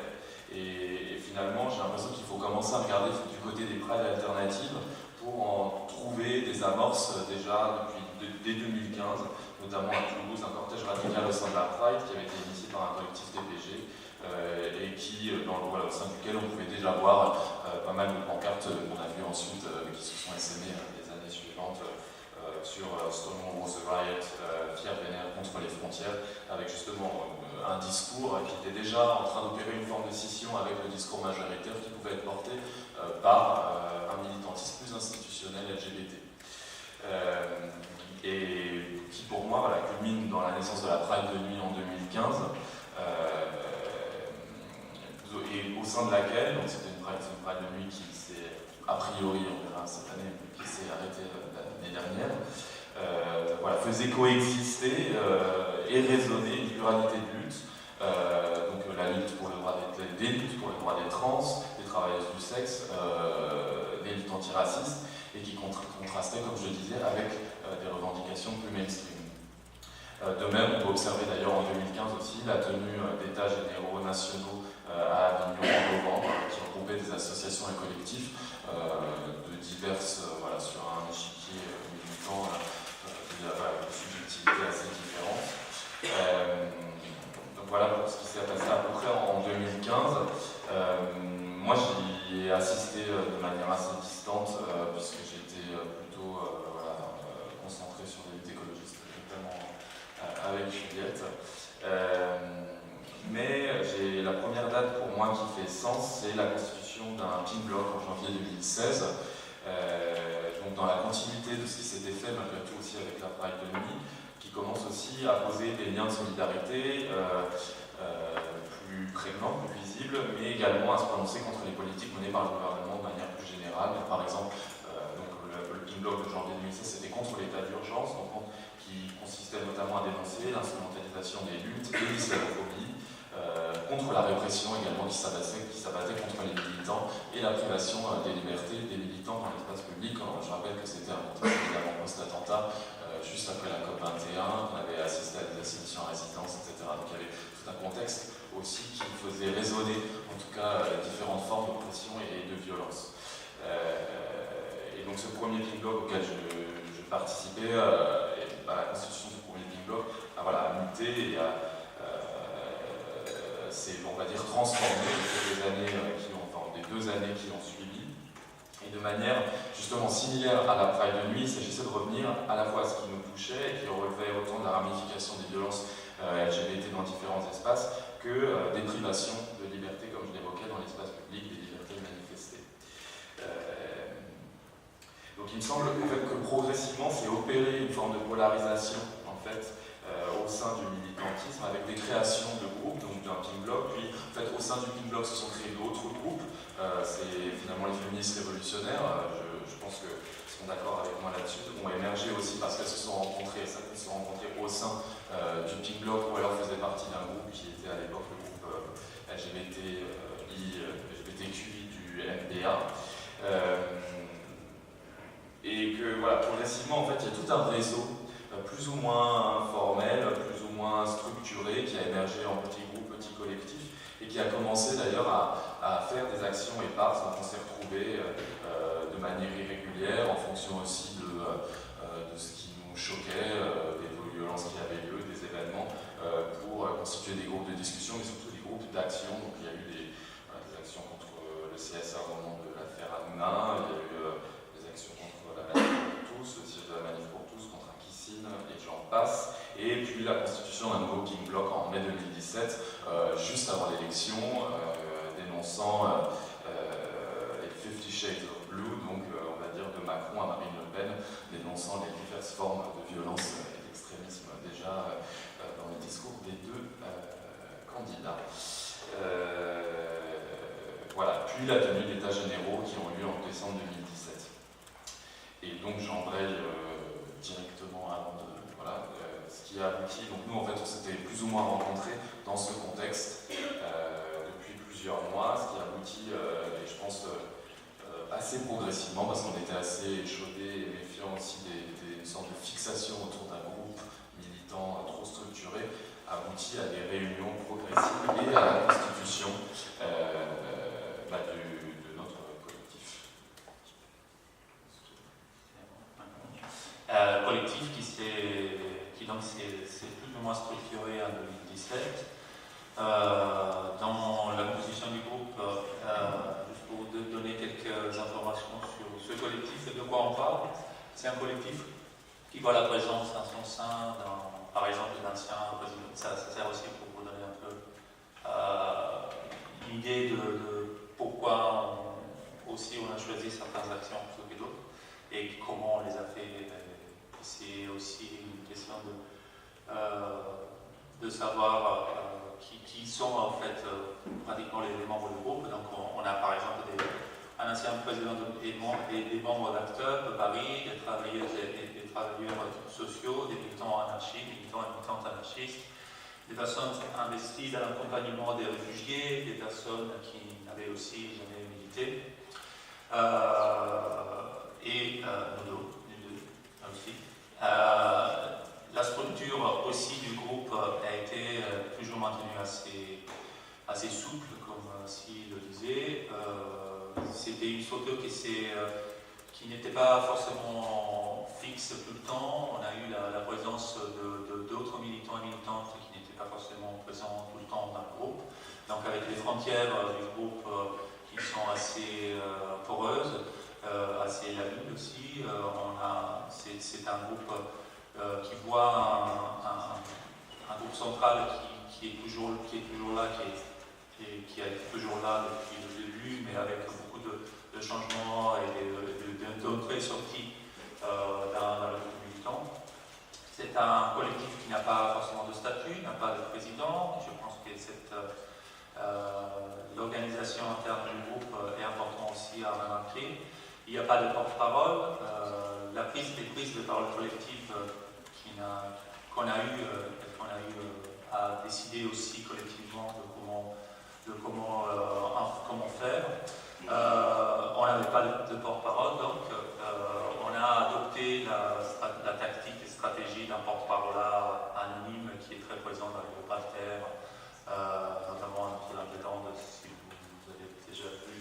Et finalement, j'ai l'impression qu'il faut commencer à regarder du côté des prides alternatives pour en trouver des amorces déjà dès 2015, notamment à Toulouse, un cortège radical au sein de la Pride qui avait été initié par un collectif TPG et qui, au sein duquel on pouvait déjà voir pas mal de pancartes qu'on a vues ensuite qui se sont essaimées les années suivantes sur Stonewall was a riot, fier vénère contre les frontières, avec justement un discours qui était déjà en train d'opérer une forme de scission avec le discours majoritaire qui pouvait être porté par un militantisme plus institutionnel LGBT. Et qui pour moi culmine dans la naissance de la Pride de nuit en 2015, et au sein de laquelle, donc c'était une Pride de nuit qui s'est, a priori, on verra cette année, qui s'est arrêtée l'année dernière, faisait coexister et résonner une pluralité de luttes, donc la lutte pour le droit des luttes pour le droit des trans, des travailleuses du sexe, des luttes antiracistes, et qui contrastait, comme je le disais, avec des revendications plus mainstream. De même, on peut observer d'ailleurs en 2015 aussi la tenue d'états généraux nationaux à Avignon en novembre, qui regroupait des associations et collectifs de diverses, sur un échiquier militant, de subjectivités assez différentes. Donc voilà pour ce qui s'est passé à peu près en 2015. Moi, j'y ai assisté de manière assez distante, puisque j'étais plutôt concentré sur les luttes écologistes, notamment avec Juliette. Mais la première date pour moi qui fait sens, c'est la constitution d'un Pink Bloc en janvier 2016, donc dans la continuité de ce qui s'était fait malgré tout aussi avec la Pride de nuit, qui commence aussi à poser des liens de solidarité plus prégnants, plus visibles, mais également à se prononcer contre les politiques menées par le gouvernement de manière plus générale. Par exemple, le Pink Bloc de janvier 2016, c'était contre l'état d'urgence, qui consistait notamment à dénoncer l'instrumentalisation des luttes et l'islamophobie, contre la répression également qui s'abattait contre les militants et la privation des libertés des militants dans l'espace public. Alors, je rappelle que c'était un contexte évidemment post-attentat, juste après la COP21, on avait assisté à des assignations à résidence, etc. Donc il y avait tout un contexte aussi qui faisait résonner en tout cas différentes formes d'oppression et de violence. Et donc ce premier Pink Bloc auquel je participais, à la constitution du premier Pink Bloc, a muté et s'est, on va dire, transformé des 2 années qui ont suivi. Et de manière justement similaire à la Pride de nuit, il s'agissait de revenir à la fois à ce qui nous touchait et qui relevait autant de la ramification des violences LGBT dans différents espaces que des privations de liberté, comme je l'évoquais, dans l'espace public, des libertés de manifester. Donc il me semble en fait, que progressivement s'est opéré une forme de polarisation en fait, au sein du militantisme avec des créations de groupes, donc d'un Pink Bloc, puis en fait, au sein du Pink Bloc se sont créés d'autres groupes, c'est finalement les féministes révolutionnaires, je pense que sont d'accord avec moi là-dessus, ont émergé aussi parce qu'elles se sont rencontrées, certaines se sont rencontrées au sein du Pink Bloc ou alors faisaient partie d'un groupe qui était à l'époque le groupe LGBTQI du MPA. Et que progressivement en fait il y a tout un réseau plus ou moins informel, plus ou moins structuré qui a émergé en petits groupes, petits collectifs et qui a commencé d'ailleurs à faire des actions éparses. Donc on s'est retrouvés de manière irrégulière en fonction aussi de ce qui nous choquait, des violences qui avaient lieu, des événements, pour constituer des groupes de discussion mais surtout des groupes d'action. Donc il y a eu des actions contre le CSA au moment de l'affaire Hanouna, il y a eu des actions contre la Manif pour tous, le siège de la Manif pour tous, contre Akissine, et j'en passe. Et puis la constitution d'un nouveau Pink Bloc en mai 2017, juste avant l'élection, dénonçant les 50 Shades of Blue, donc on va dire de Macron à Marine Le Pen, dénonçant les diverses formes de violence et d'extrémisme déjà dans le discours des 2 candidats. voilà, puis la tenue d'états généraux qui ont lieu en décembre 2017. Et donc j'embraye directement avant de... Voilà, ce qui a abouti, donc nous en fait on s'était plus ou moins rencontrés dans ce contexte depuis plusieurs mois, ce qui a abouti, et je pense assez progressivement, parce qu'on était assez échaudés et méfiants aussi d'une sorte de fixation autour d'un groupe militant trop structuré, abouti à des réunions progressives et à la constitution de notre collectif. Collectif qui donc s'est plus ou moins structuré en 2017. Dans la composition du groupe, juste pour vous donner quelques informations sur ce collectif et de quoi on parle. C'est un collectif qui voit la présence en son sein, par exemple, d'anciens présidents. Ça sert aussi pour vous donner un peu l'idée de pourquoi aussi on a choisi certaines actions plutôt que d'autres et comment on les a fait. C'est aussi une question de savoir qui sont en fait pratiquement les membres du groupe. Donc on a par exemple un ancien président et des membres d'acteurs de Paris, des travailleurs sociaux, des militants anarchistes, des militants et militantes anarchistes, des personnes investies dans l'accompagnement des réfugiés, des personnes qui n'avaient aussi jamais milité, et nous deux aussi. La structure aussi du groupe a été toujours maintenue assez souple, comme Sy le disait. C'était une structure qui n'était pas forcément fixe tout le temps. On a eu la présence d'autres militants et militantes qui n'étaient pas forcément présents tout le temps dans le groupe. Donc avec les frontières du groupe qui sont assez poreuses, assez labiles aussi, c'est un groupe qui voit un groupe central qui est toujours là, qui a été toujours là depuis le début, mais avec beaucoup de changements et d'entrées et sorties dans le groupe militant. C'est un collectif qui n'a pas forcément de statut, n'a pas de président. Je pense que l'organisation interne du groupe est importante aussi à remarquer. Il n'y a pas de porte-parole. Les prises de parole collective qu'on a eu à décider aussi collectivement de comment faire. On n'avait pas de porte-parole, donc on a adopté la tactique et stratégie d'un porte-parole anonyme qui est très présent dans les groupes alter, notamment sur l'indépendant, si vous avez déjà vu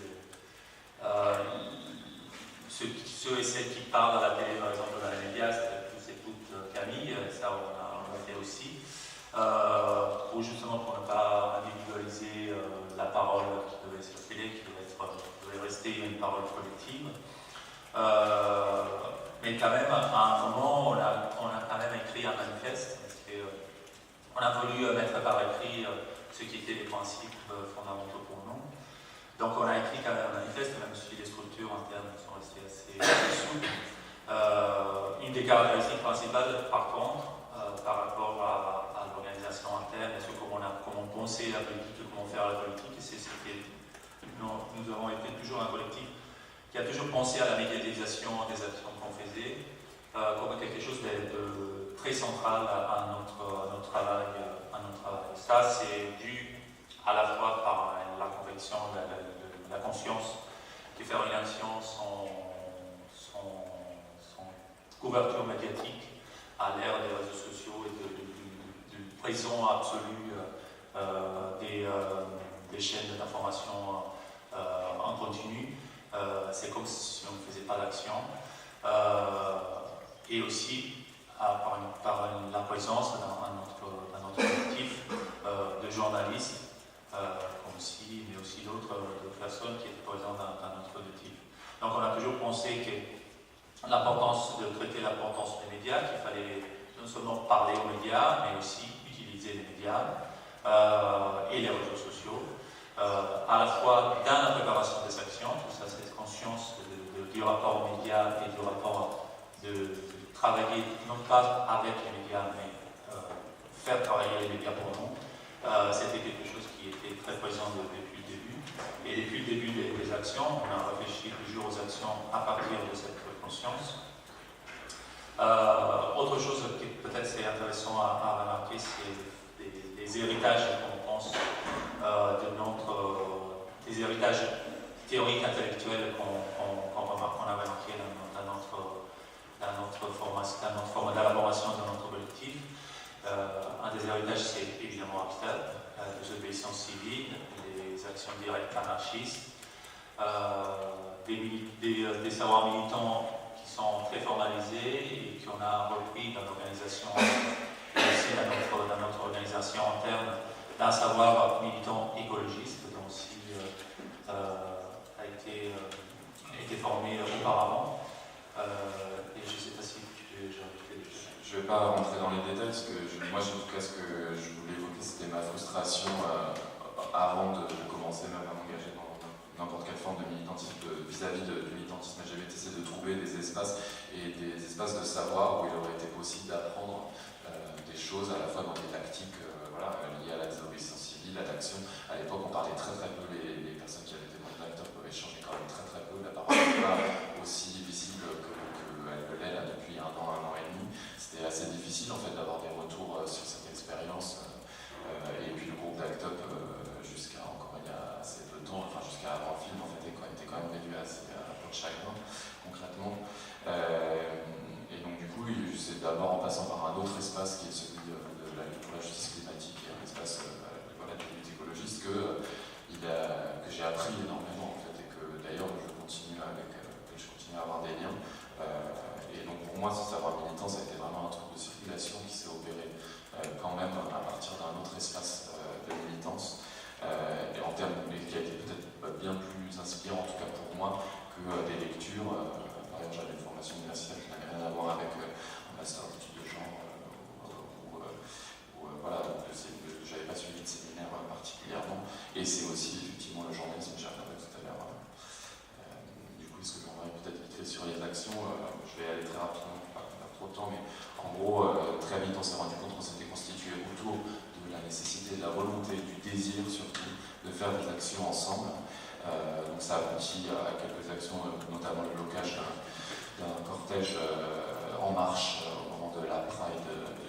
ceux et celles qui parlent à la télé, par exemple, dans les médias, c'est toute Camille, ça on a fait aussi, pour justement pour ne pas individualiser la parole qui devait circuler, qui devait rester une parole collective. Mais quand même, à un moment, on a quand même écrit un manifeste, parce qu'on a voulu mettre par écrit ce qui étaient les principes fondamentaux pour nous. Donc on a écrit quand même un manifeste, même si les structures internes sont restées assez souples. Une des caractéristiques principales, par contre, par rapport à l'organisation interne, et sur comment on pensait la politique et comment faire la politique, c'est que nous avons été toujours un collectif qui a toujours pensé à la médiatisation des actions qu'on faisait comme quelque chose de très central à notre travail. Ça, c'est dû à la fois par la conviction, la conscience que faire une action sans couverture médiatique à l'ère des réseaux sociaux et du présent absolu des chaînes d'information en continu. C'est comme si on ne faisait pas d'action. Et aussi par la présence dans notre collectif de journalistes, comme Sy, mais aussi d'autres personnes qui étaient présentes dans notre collectif. Donc on a toujours pensé que l'importance de traiter l'importance des médias, qu'il fallait non seulement parler aux médias, mais aussi utiliser les médias et les réseaux sociaux, à la fois dans la préparation des actions, tout ça, cette conscience du rapport aux médias et du rapport de travailler non pas avec les médias, mais faire travailler les médias pour nous. C'était quelque chose qui était très présent depuis le début. Et depuis le début des actions, on a réfléchi toujours aux actions à partir de cette conscience. Autre chose qui peut-être c'est intéressant à remarquer, c'est les héritages qu'on pense des héritages théoriques intellectuels qu'on a remarqué dans notre forme d'élaboration de notre collectif. Un des héritages, c'est évidemment ACT-UP, la désobéissance civile, les actions directes anarchistes, des savoirs militants qui sont très formalisés et qu'on a repris dans l'organisation et aussi dans notre organisation interne d'un savoir militant écologiste dont aussi a été formé auparavant. Et je ne sais pas si j'ai ajouté des choses. Je ne vais pas rentrer dans les détails parce que moi, en tout cas, ce que je voulais évoquer, c'était ma frustration avant de commencer même à m'engager dans n'importe quelle forme de militantisme vis-à-vis du militantisme LGBT, c'est de trouver des espaces et des espaces de savoir où il aurait été possible d'apprendre des choses à la fois dans des tactiques liées à la désobéissance civile, à l'action. À l'époque, on parlait très peu, les personnes qui avaient été dans l'acteur peuvent échanger quand même très peu, la parole n'était pas aussi visible qu'elle l'est là depuis un an et demi. C'était assez difficile en fait d'avoir des retours sur cette expérience. Et puis le groupe d'ACT-UP, jusqu'à encore il y a assez peu de temps, enfin jusqu'à avant le film, en fait, était quand même réduit à peu de chagrin, concrètement. Et donc du coup, c'est d'abord en passant par un autre espace qui est celui de la lutte pour la justice climatique, et un espace de lutte écologiste, que j'ai appris énormément en fait, et que d'ailleurs je continue à avoir des liens. Et donc pour moi, ce savoir militant, ça a été vraiment un truc de circulation qui s'est opéré quand même à partir d'un autre espace de militance, et en termes, mais qui a été peut-être bien plus inspirant, en tout cas pour moi, que des lectures. Par exemple, j'avais une formation universitaire qui n'avait rien à voir avec un master d'études de genre, voilà, j'avais pas suivi de séminaire particulièrement. Et c'est aussi effectivement le journalisme, j'ai regardé tout à l'heure. Du coup, est-ce que j'en aurais peut-être vite fait sur les actions, je vais aller très rapidement, pas trop de temps, mais en gros, très vite, on s'est rendu compte qu'on s'était constitué autour de la nécessité, de la volonté, du désir surtout, de faire des actions ensemble. Donc ça aboutit à quelques actions, notamment le blocage d'un cortège en marche au moment de la Pride de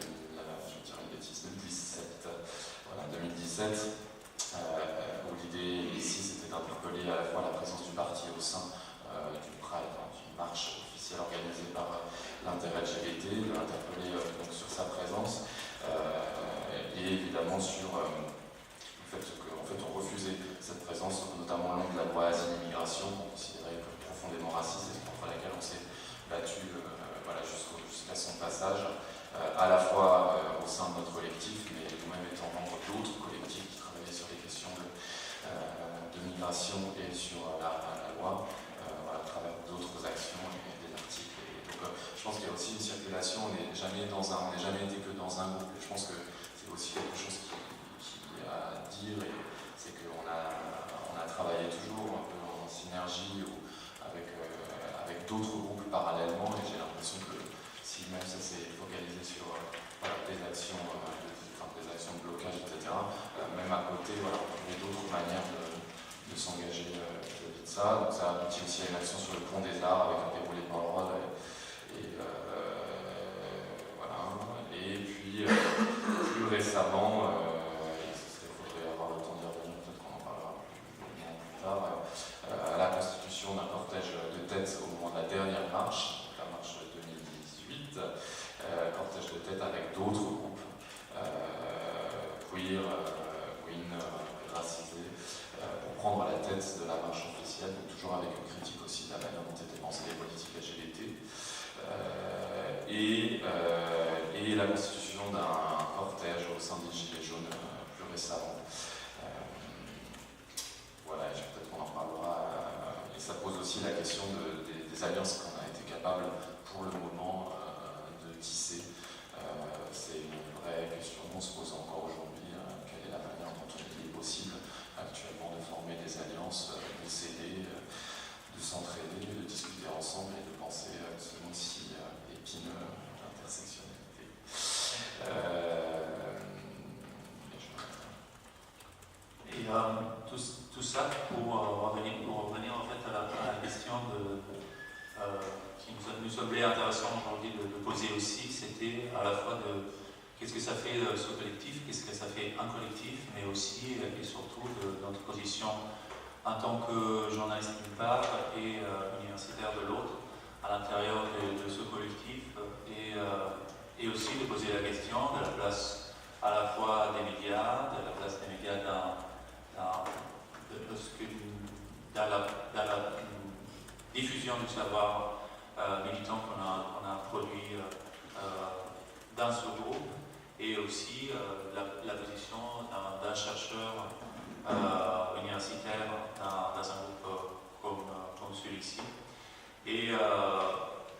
2017, où l'idée ici c'était d'interpeller à la fois la présence du parti au sein du Pride, d'une marche officielle organisée par l'inter-LGBT, de l'interpeller donc sur sa présence, et évidemment sur le fait qu'en fait on refusait cette présence, notamment au long de la loi Asile-Immigration, qu'on considérait comme profondément raciste et contre laquelle on s'est battu jusqu'à son passage, à la fois au sein de notre collectif, mais nous-mêmes étant membres d'autres collectifs qui travaillaient sur les questions de migration et sur la loi, à travers d'autres actions et des articles. Et donc, je pense qu'il y a aussi une circulation, on n'est jamais été que dans un groupe. Je pense que c'est aussi quelque chose qui est à dire, et c'est qu'on a travaillé toujours un peu en synergie ou avec d'autres groupes parallèlement, et j'ai l'impression que si même ça s'est focalisé sur des actions de blocage, etc., même à côté, on trouvait d'autres manières de s'engager vis-à-vis de ça. Donc ça aboutit aussi à une action sur le pont des Arts avec un déroulé de banderole. Et puis, plus récemment, il faudrait avoir le temps d'y revenir, peut-être qu'on en parlera plus tard, à la constitution d'un cortège de tête au moment de la dernière marche, la marche de 2018, cortège de tête avec d'autres groupes queer, racisés, pour prendre la tête de la marche officielle, donc toujours avec une critique aussi de la manière dont étaient pensées les politiques LGBT, et la constitution d'un cortège au sein des Gilets jaunes plus récemment. Voilà, peut-être qu'on en parlera, et ça pose aussi la question des alliances qu'on a été capable pour le moment de tisser. C'est une vraie question qu'on se pose encore aujourd'hui. Quelle est la manière dont il est possible actuellement de former des alliances, de s'aider, de s'entraider, de discuter ensemble et de penser ce monde si épineux d'intersectionnalité. Et tout ça pour revenir en fait à la question qui nous semblait intéressant aujourd'hui de poser aussi, c'était à la fois de qu'est-ce que ça fait ce collectif, qu'est-ce que ça fait un collectif, mais aussi et surtout de notre position en tant que journaliste d'une part et universitaire de l'autre, à l'intérieur de ce collectif, et aussi de poser la question de la place à la fois des médias, de la place des médias dans la diffusion du savoir militant qu'on a produit dans ce groupe, et aussi la position d'un chercheur universitaire dans un groupe comme celui-ci. Et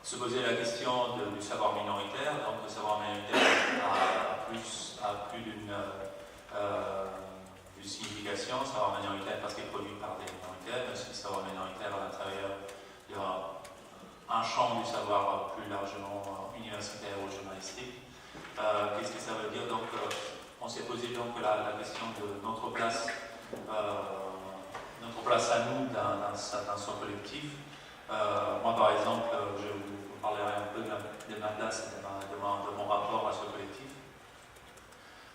se poser la question du savoir minoritaire. Donc le savoir minoritaire a plus d'une signification. Le savoir minoritaire parce qu'il est produit par des minoritaires, mais aussi le savoir minoritaire à l'intérieur d'un champ du savoir plus largement universitaire ou journalistique. Qu'est-ce que ça veut dire? Donc on s'est posé donc la question de notre place à nous dans ce collectif. Moi par exemple, je vous parlerai un peu de ma place et de mon rapport à ce collectif.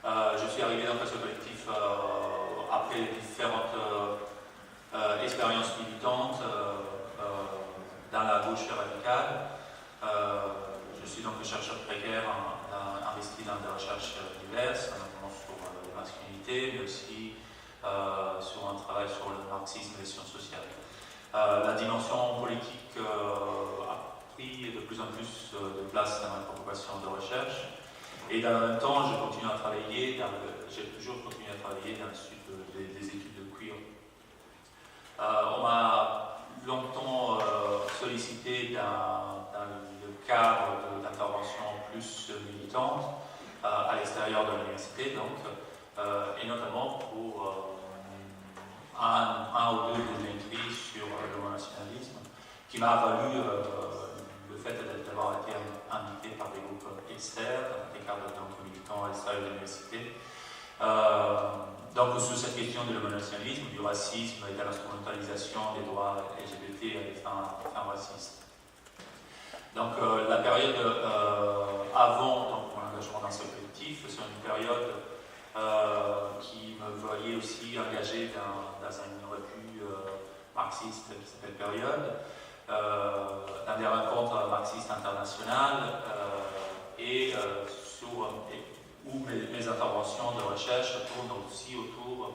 Je suis arrivé dans ce collectif après différentes expériences militantes dans la gauche radicale. Je suis donc chercheur précaire investi dans des recherches diverses, notamment sur les masculinités, mais aussi sur un travail sur le marxisme et les sciences sociales. La dimension politique a pris de plus en plus de place dans ma préoccupation de recherche, et dans le même temps, j'ai toujours continué à travailler dans le sud des études de queer. On m'a longtemps sollicité dans le cadre d'intervention plus militante à l'extérieur de l'université, et notamment pour un ou deux des écrits sur l'homonationalisme, qui m'a valu le fait d'avoir été invité par des groupes externes, dans des cadres militants à l'extérieur de l'université. Donc sur cette question de l'homonationalisme, du racisme et de l'instrumentalisation des droits LGBT à des fins racistes. Donc la période avant mon engagement dans ce collectif, c'est une période qui me voyait aussi engagé dans une revue marxiste qui s'appelle Période, dans des rencontres marxistes internationales, où mes interventions de recherche tournent aussi autour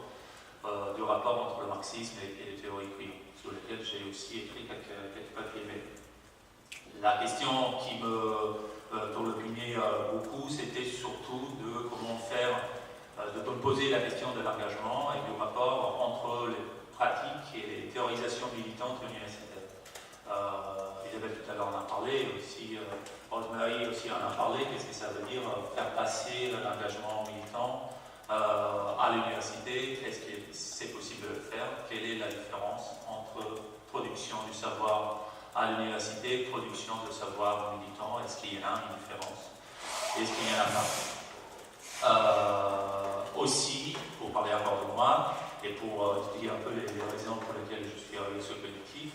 du rapport entre le marxisme et les théories queer, sur lesquelles j'ai aussi écrit quelques papiers. La question qui me turlupinait beaucoup, c'était surtout de comment faire, de me poser la question de l'engagement et du rapport entre les pratiques et les théorisations militantes universitaires. Isabelle tout à l'heure en a parlé, aussi Rosemary aussi en a parlé. Qu'est-ce que ça veut dire faire passer l'engagement militant à l'université? Est-ce que c'est possible de le faire? Quelle est la différence entre production du savoir à l'université et production de savoir militant? Est-ce qu'il y en a une différence? Est-ce qu'il n'y en a pas? Aussi, pour parler encore de moi et pour dire un peu les raisons pour lesquelles je suis arrivé sur ce collectif,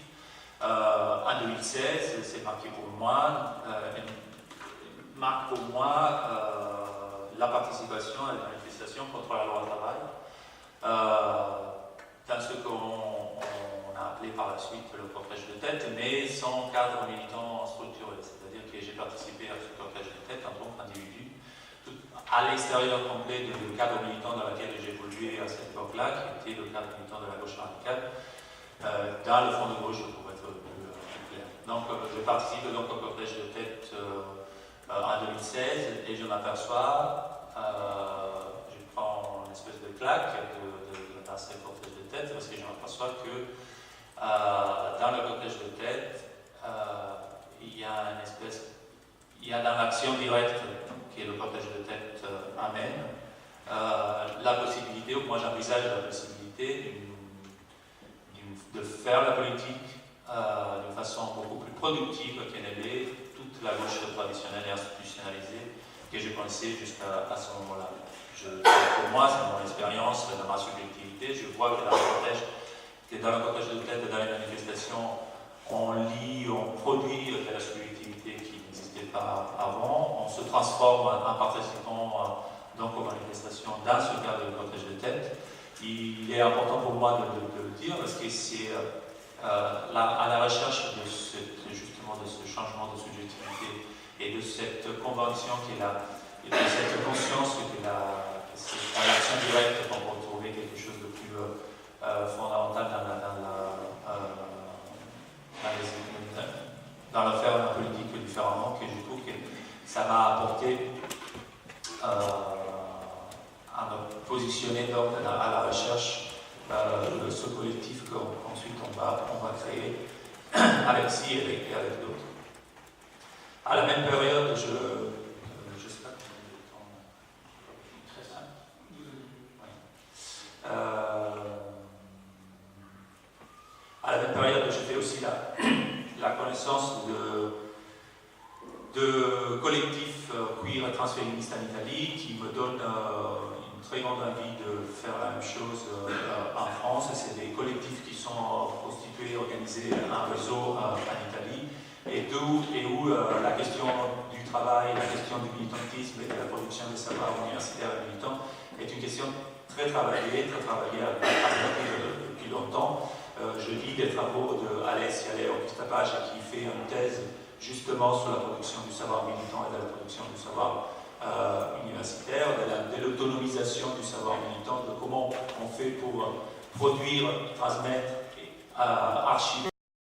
en 2016, c'est marqué pour moi, la participation à la manifestation contre la loi travail, dans ce qu'on a appelé par la suite le cortège de tête, mais sans cadre militant structuré. C'est-à-dire que j'ai participé à ce cortège de tête en tant qu'individu, à l'extérieur complet du cadre militant dans lequel j'ai évolué à cette époque-là, qui était le cadre militant de la gauche radicale, dans le front de gauche, pour être plus clair. Donc, je participe donc au cortège de tête en 2016, et je m'aperçois, je prends une espèce de claque de passer le cortège de tête, parce que je m'aperçois que dans le cortège de tête, il y a dans l'action directe que le cortège de tête amène, la possibilité, ou moi j'envisage la possibilité de faire la politique d'une façon beaucoup plus productive qu'elle est toute la gauche traditionnelle et institutionnalisée que je connaissais jusqu'à ce moment-là. Pour moi, c'est mon expérience, dans ma subjectivité, je vois que dans le cortège, que dans le cortège de tête et dans les manifestations, on lit, on produit de la subjectivité qui n'existait pas avant, on se transforme en participant donc aux manifestations dans ce cadre du cortège de tête. Il est important pour moi de le dire parce que c'est à la recherche justement de ce changement de subjectivité et de cette convention et de cette conscience que c'est à l'action directe qu'on peut trouver quelque chose de plus fondamental dans l'affaire de la politique différemment, que je trouve que ça m'a apporté à me positionner donc à la recherche de ce collectif qu'ensuite on va créer avec Si et avec d'autres. À la même période, je sais pas combien de temps, très simple. Ouais. À la même période, je fais aussi la connaissance de collectifs queer et transféministes en Italie qui me donnent une très grande envie de faire la même chose en France. C'est des collectifs qui sont constitués, organisés, un réseau en Italie, et où la question du travail, la question du militantisme et de la production des savoirs universitaires et militants est une question très travaillée depuis longtemps. Je lis des travaux d'Alessia Leo-Cristapage qui fait une thèse justement sur la production du savoir militant et de la production du savoir universitaire, de l'autonomisation du savoir militant, de comment on fait pour produire, transmettre, archiver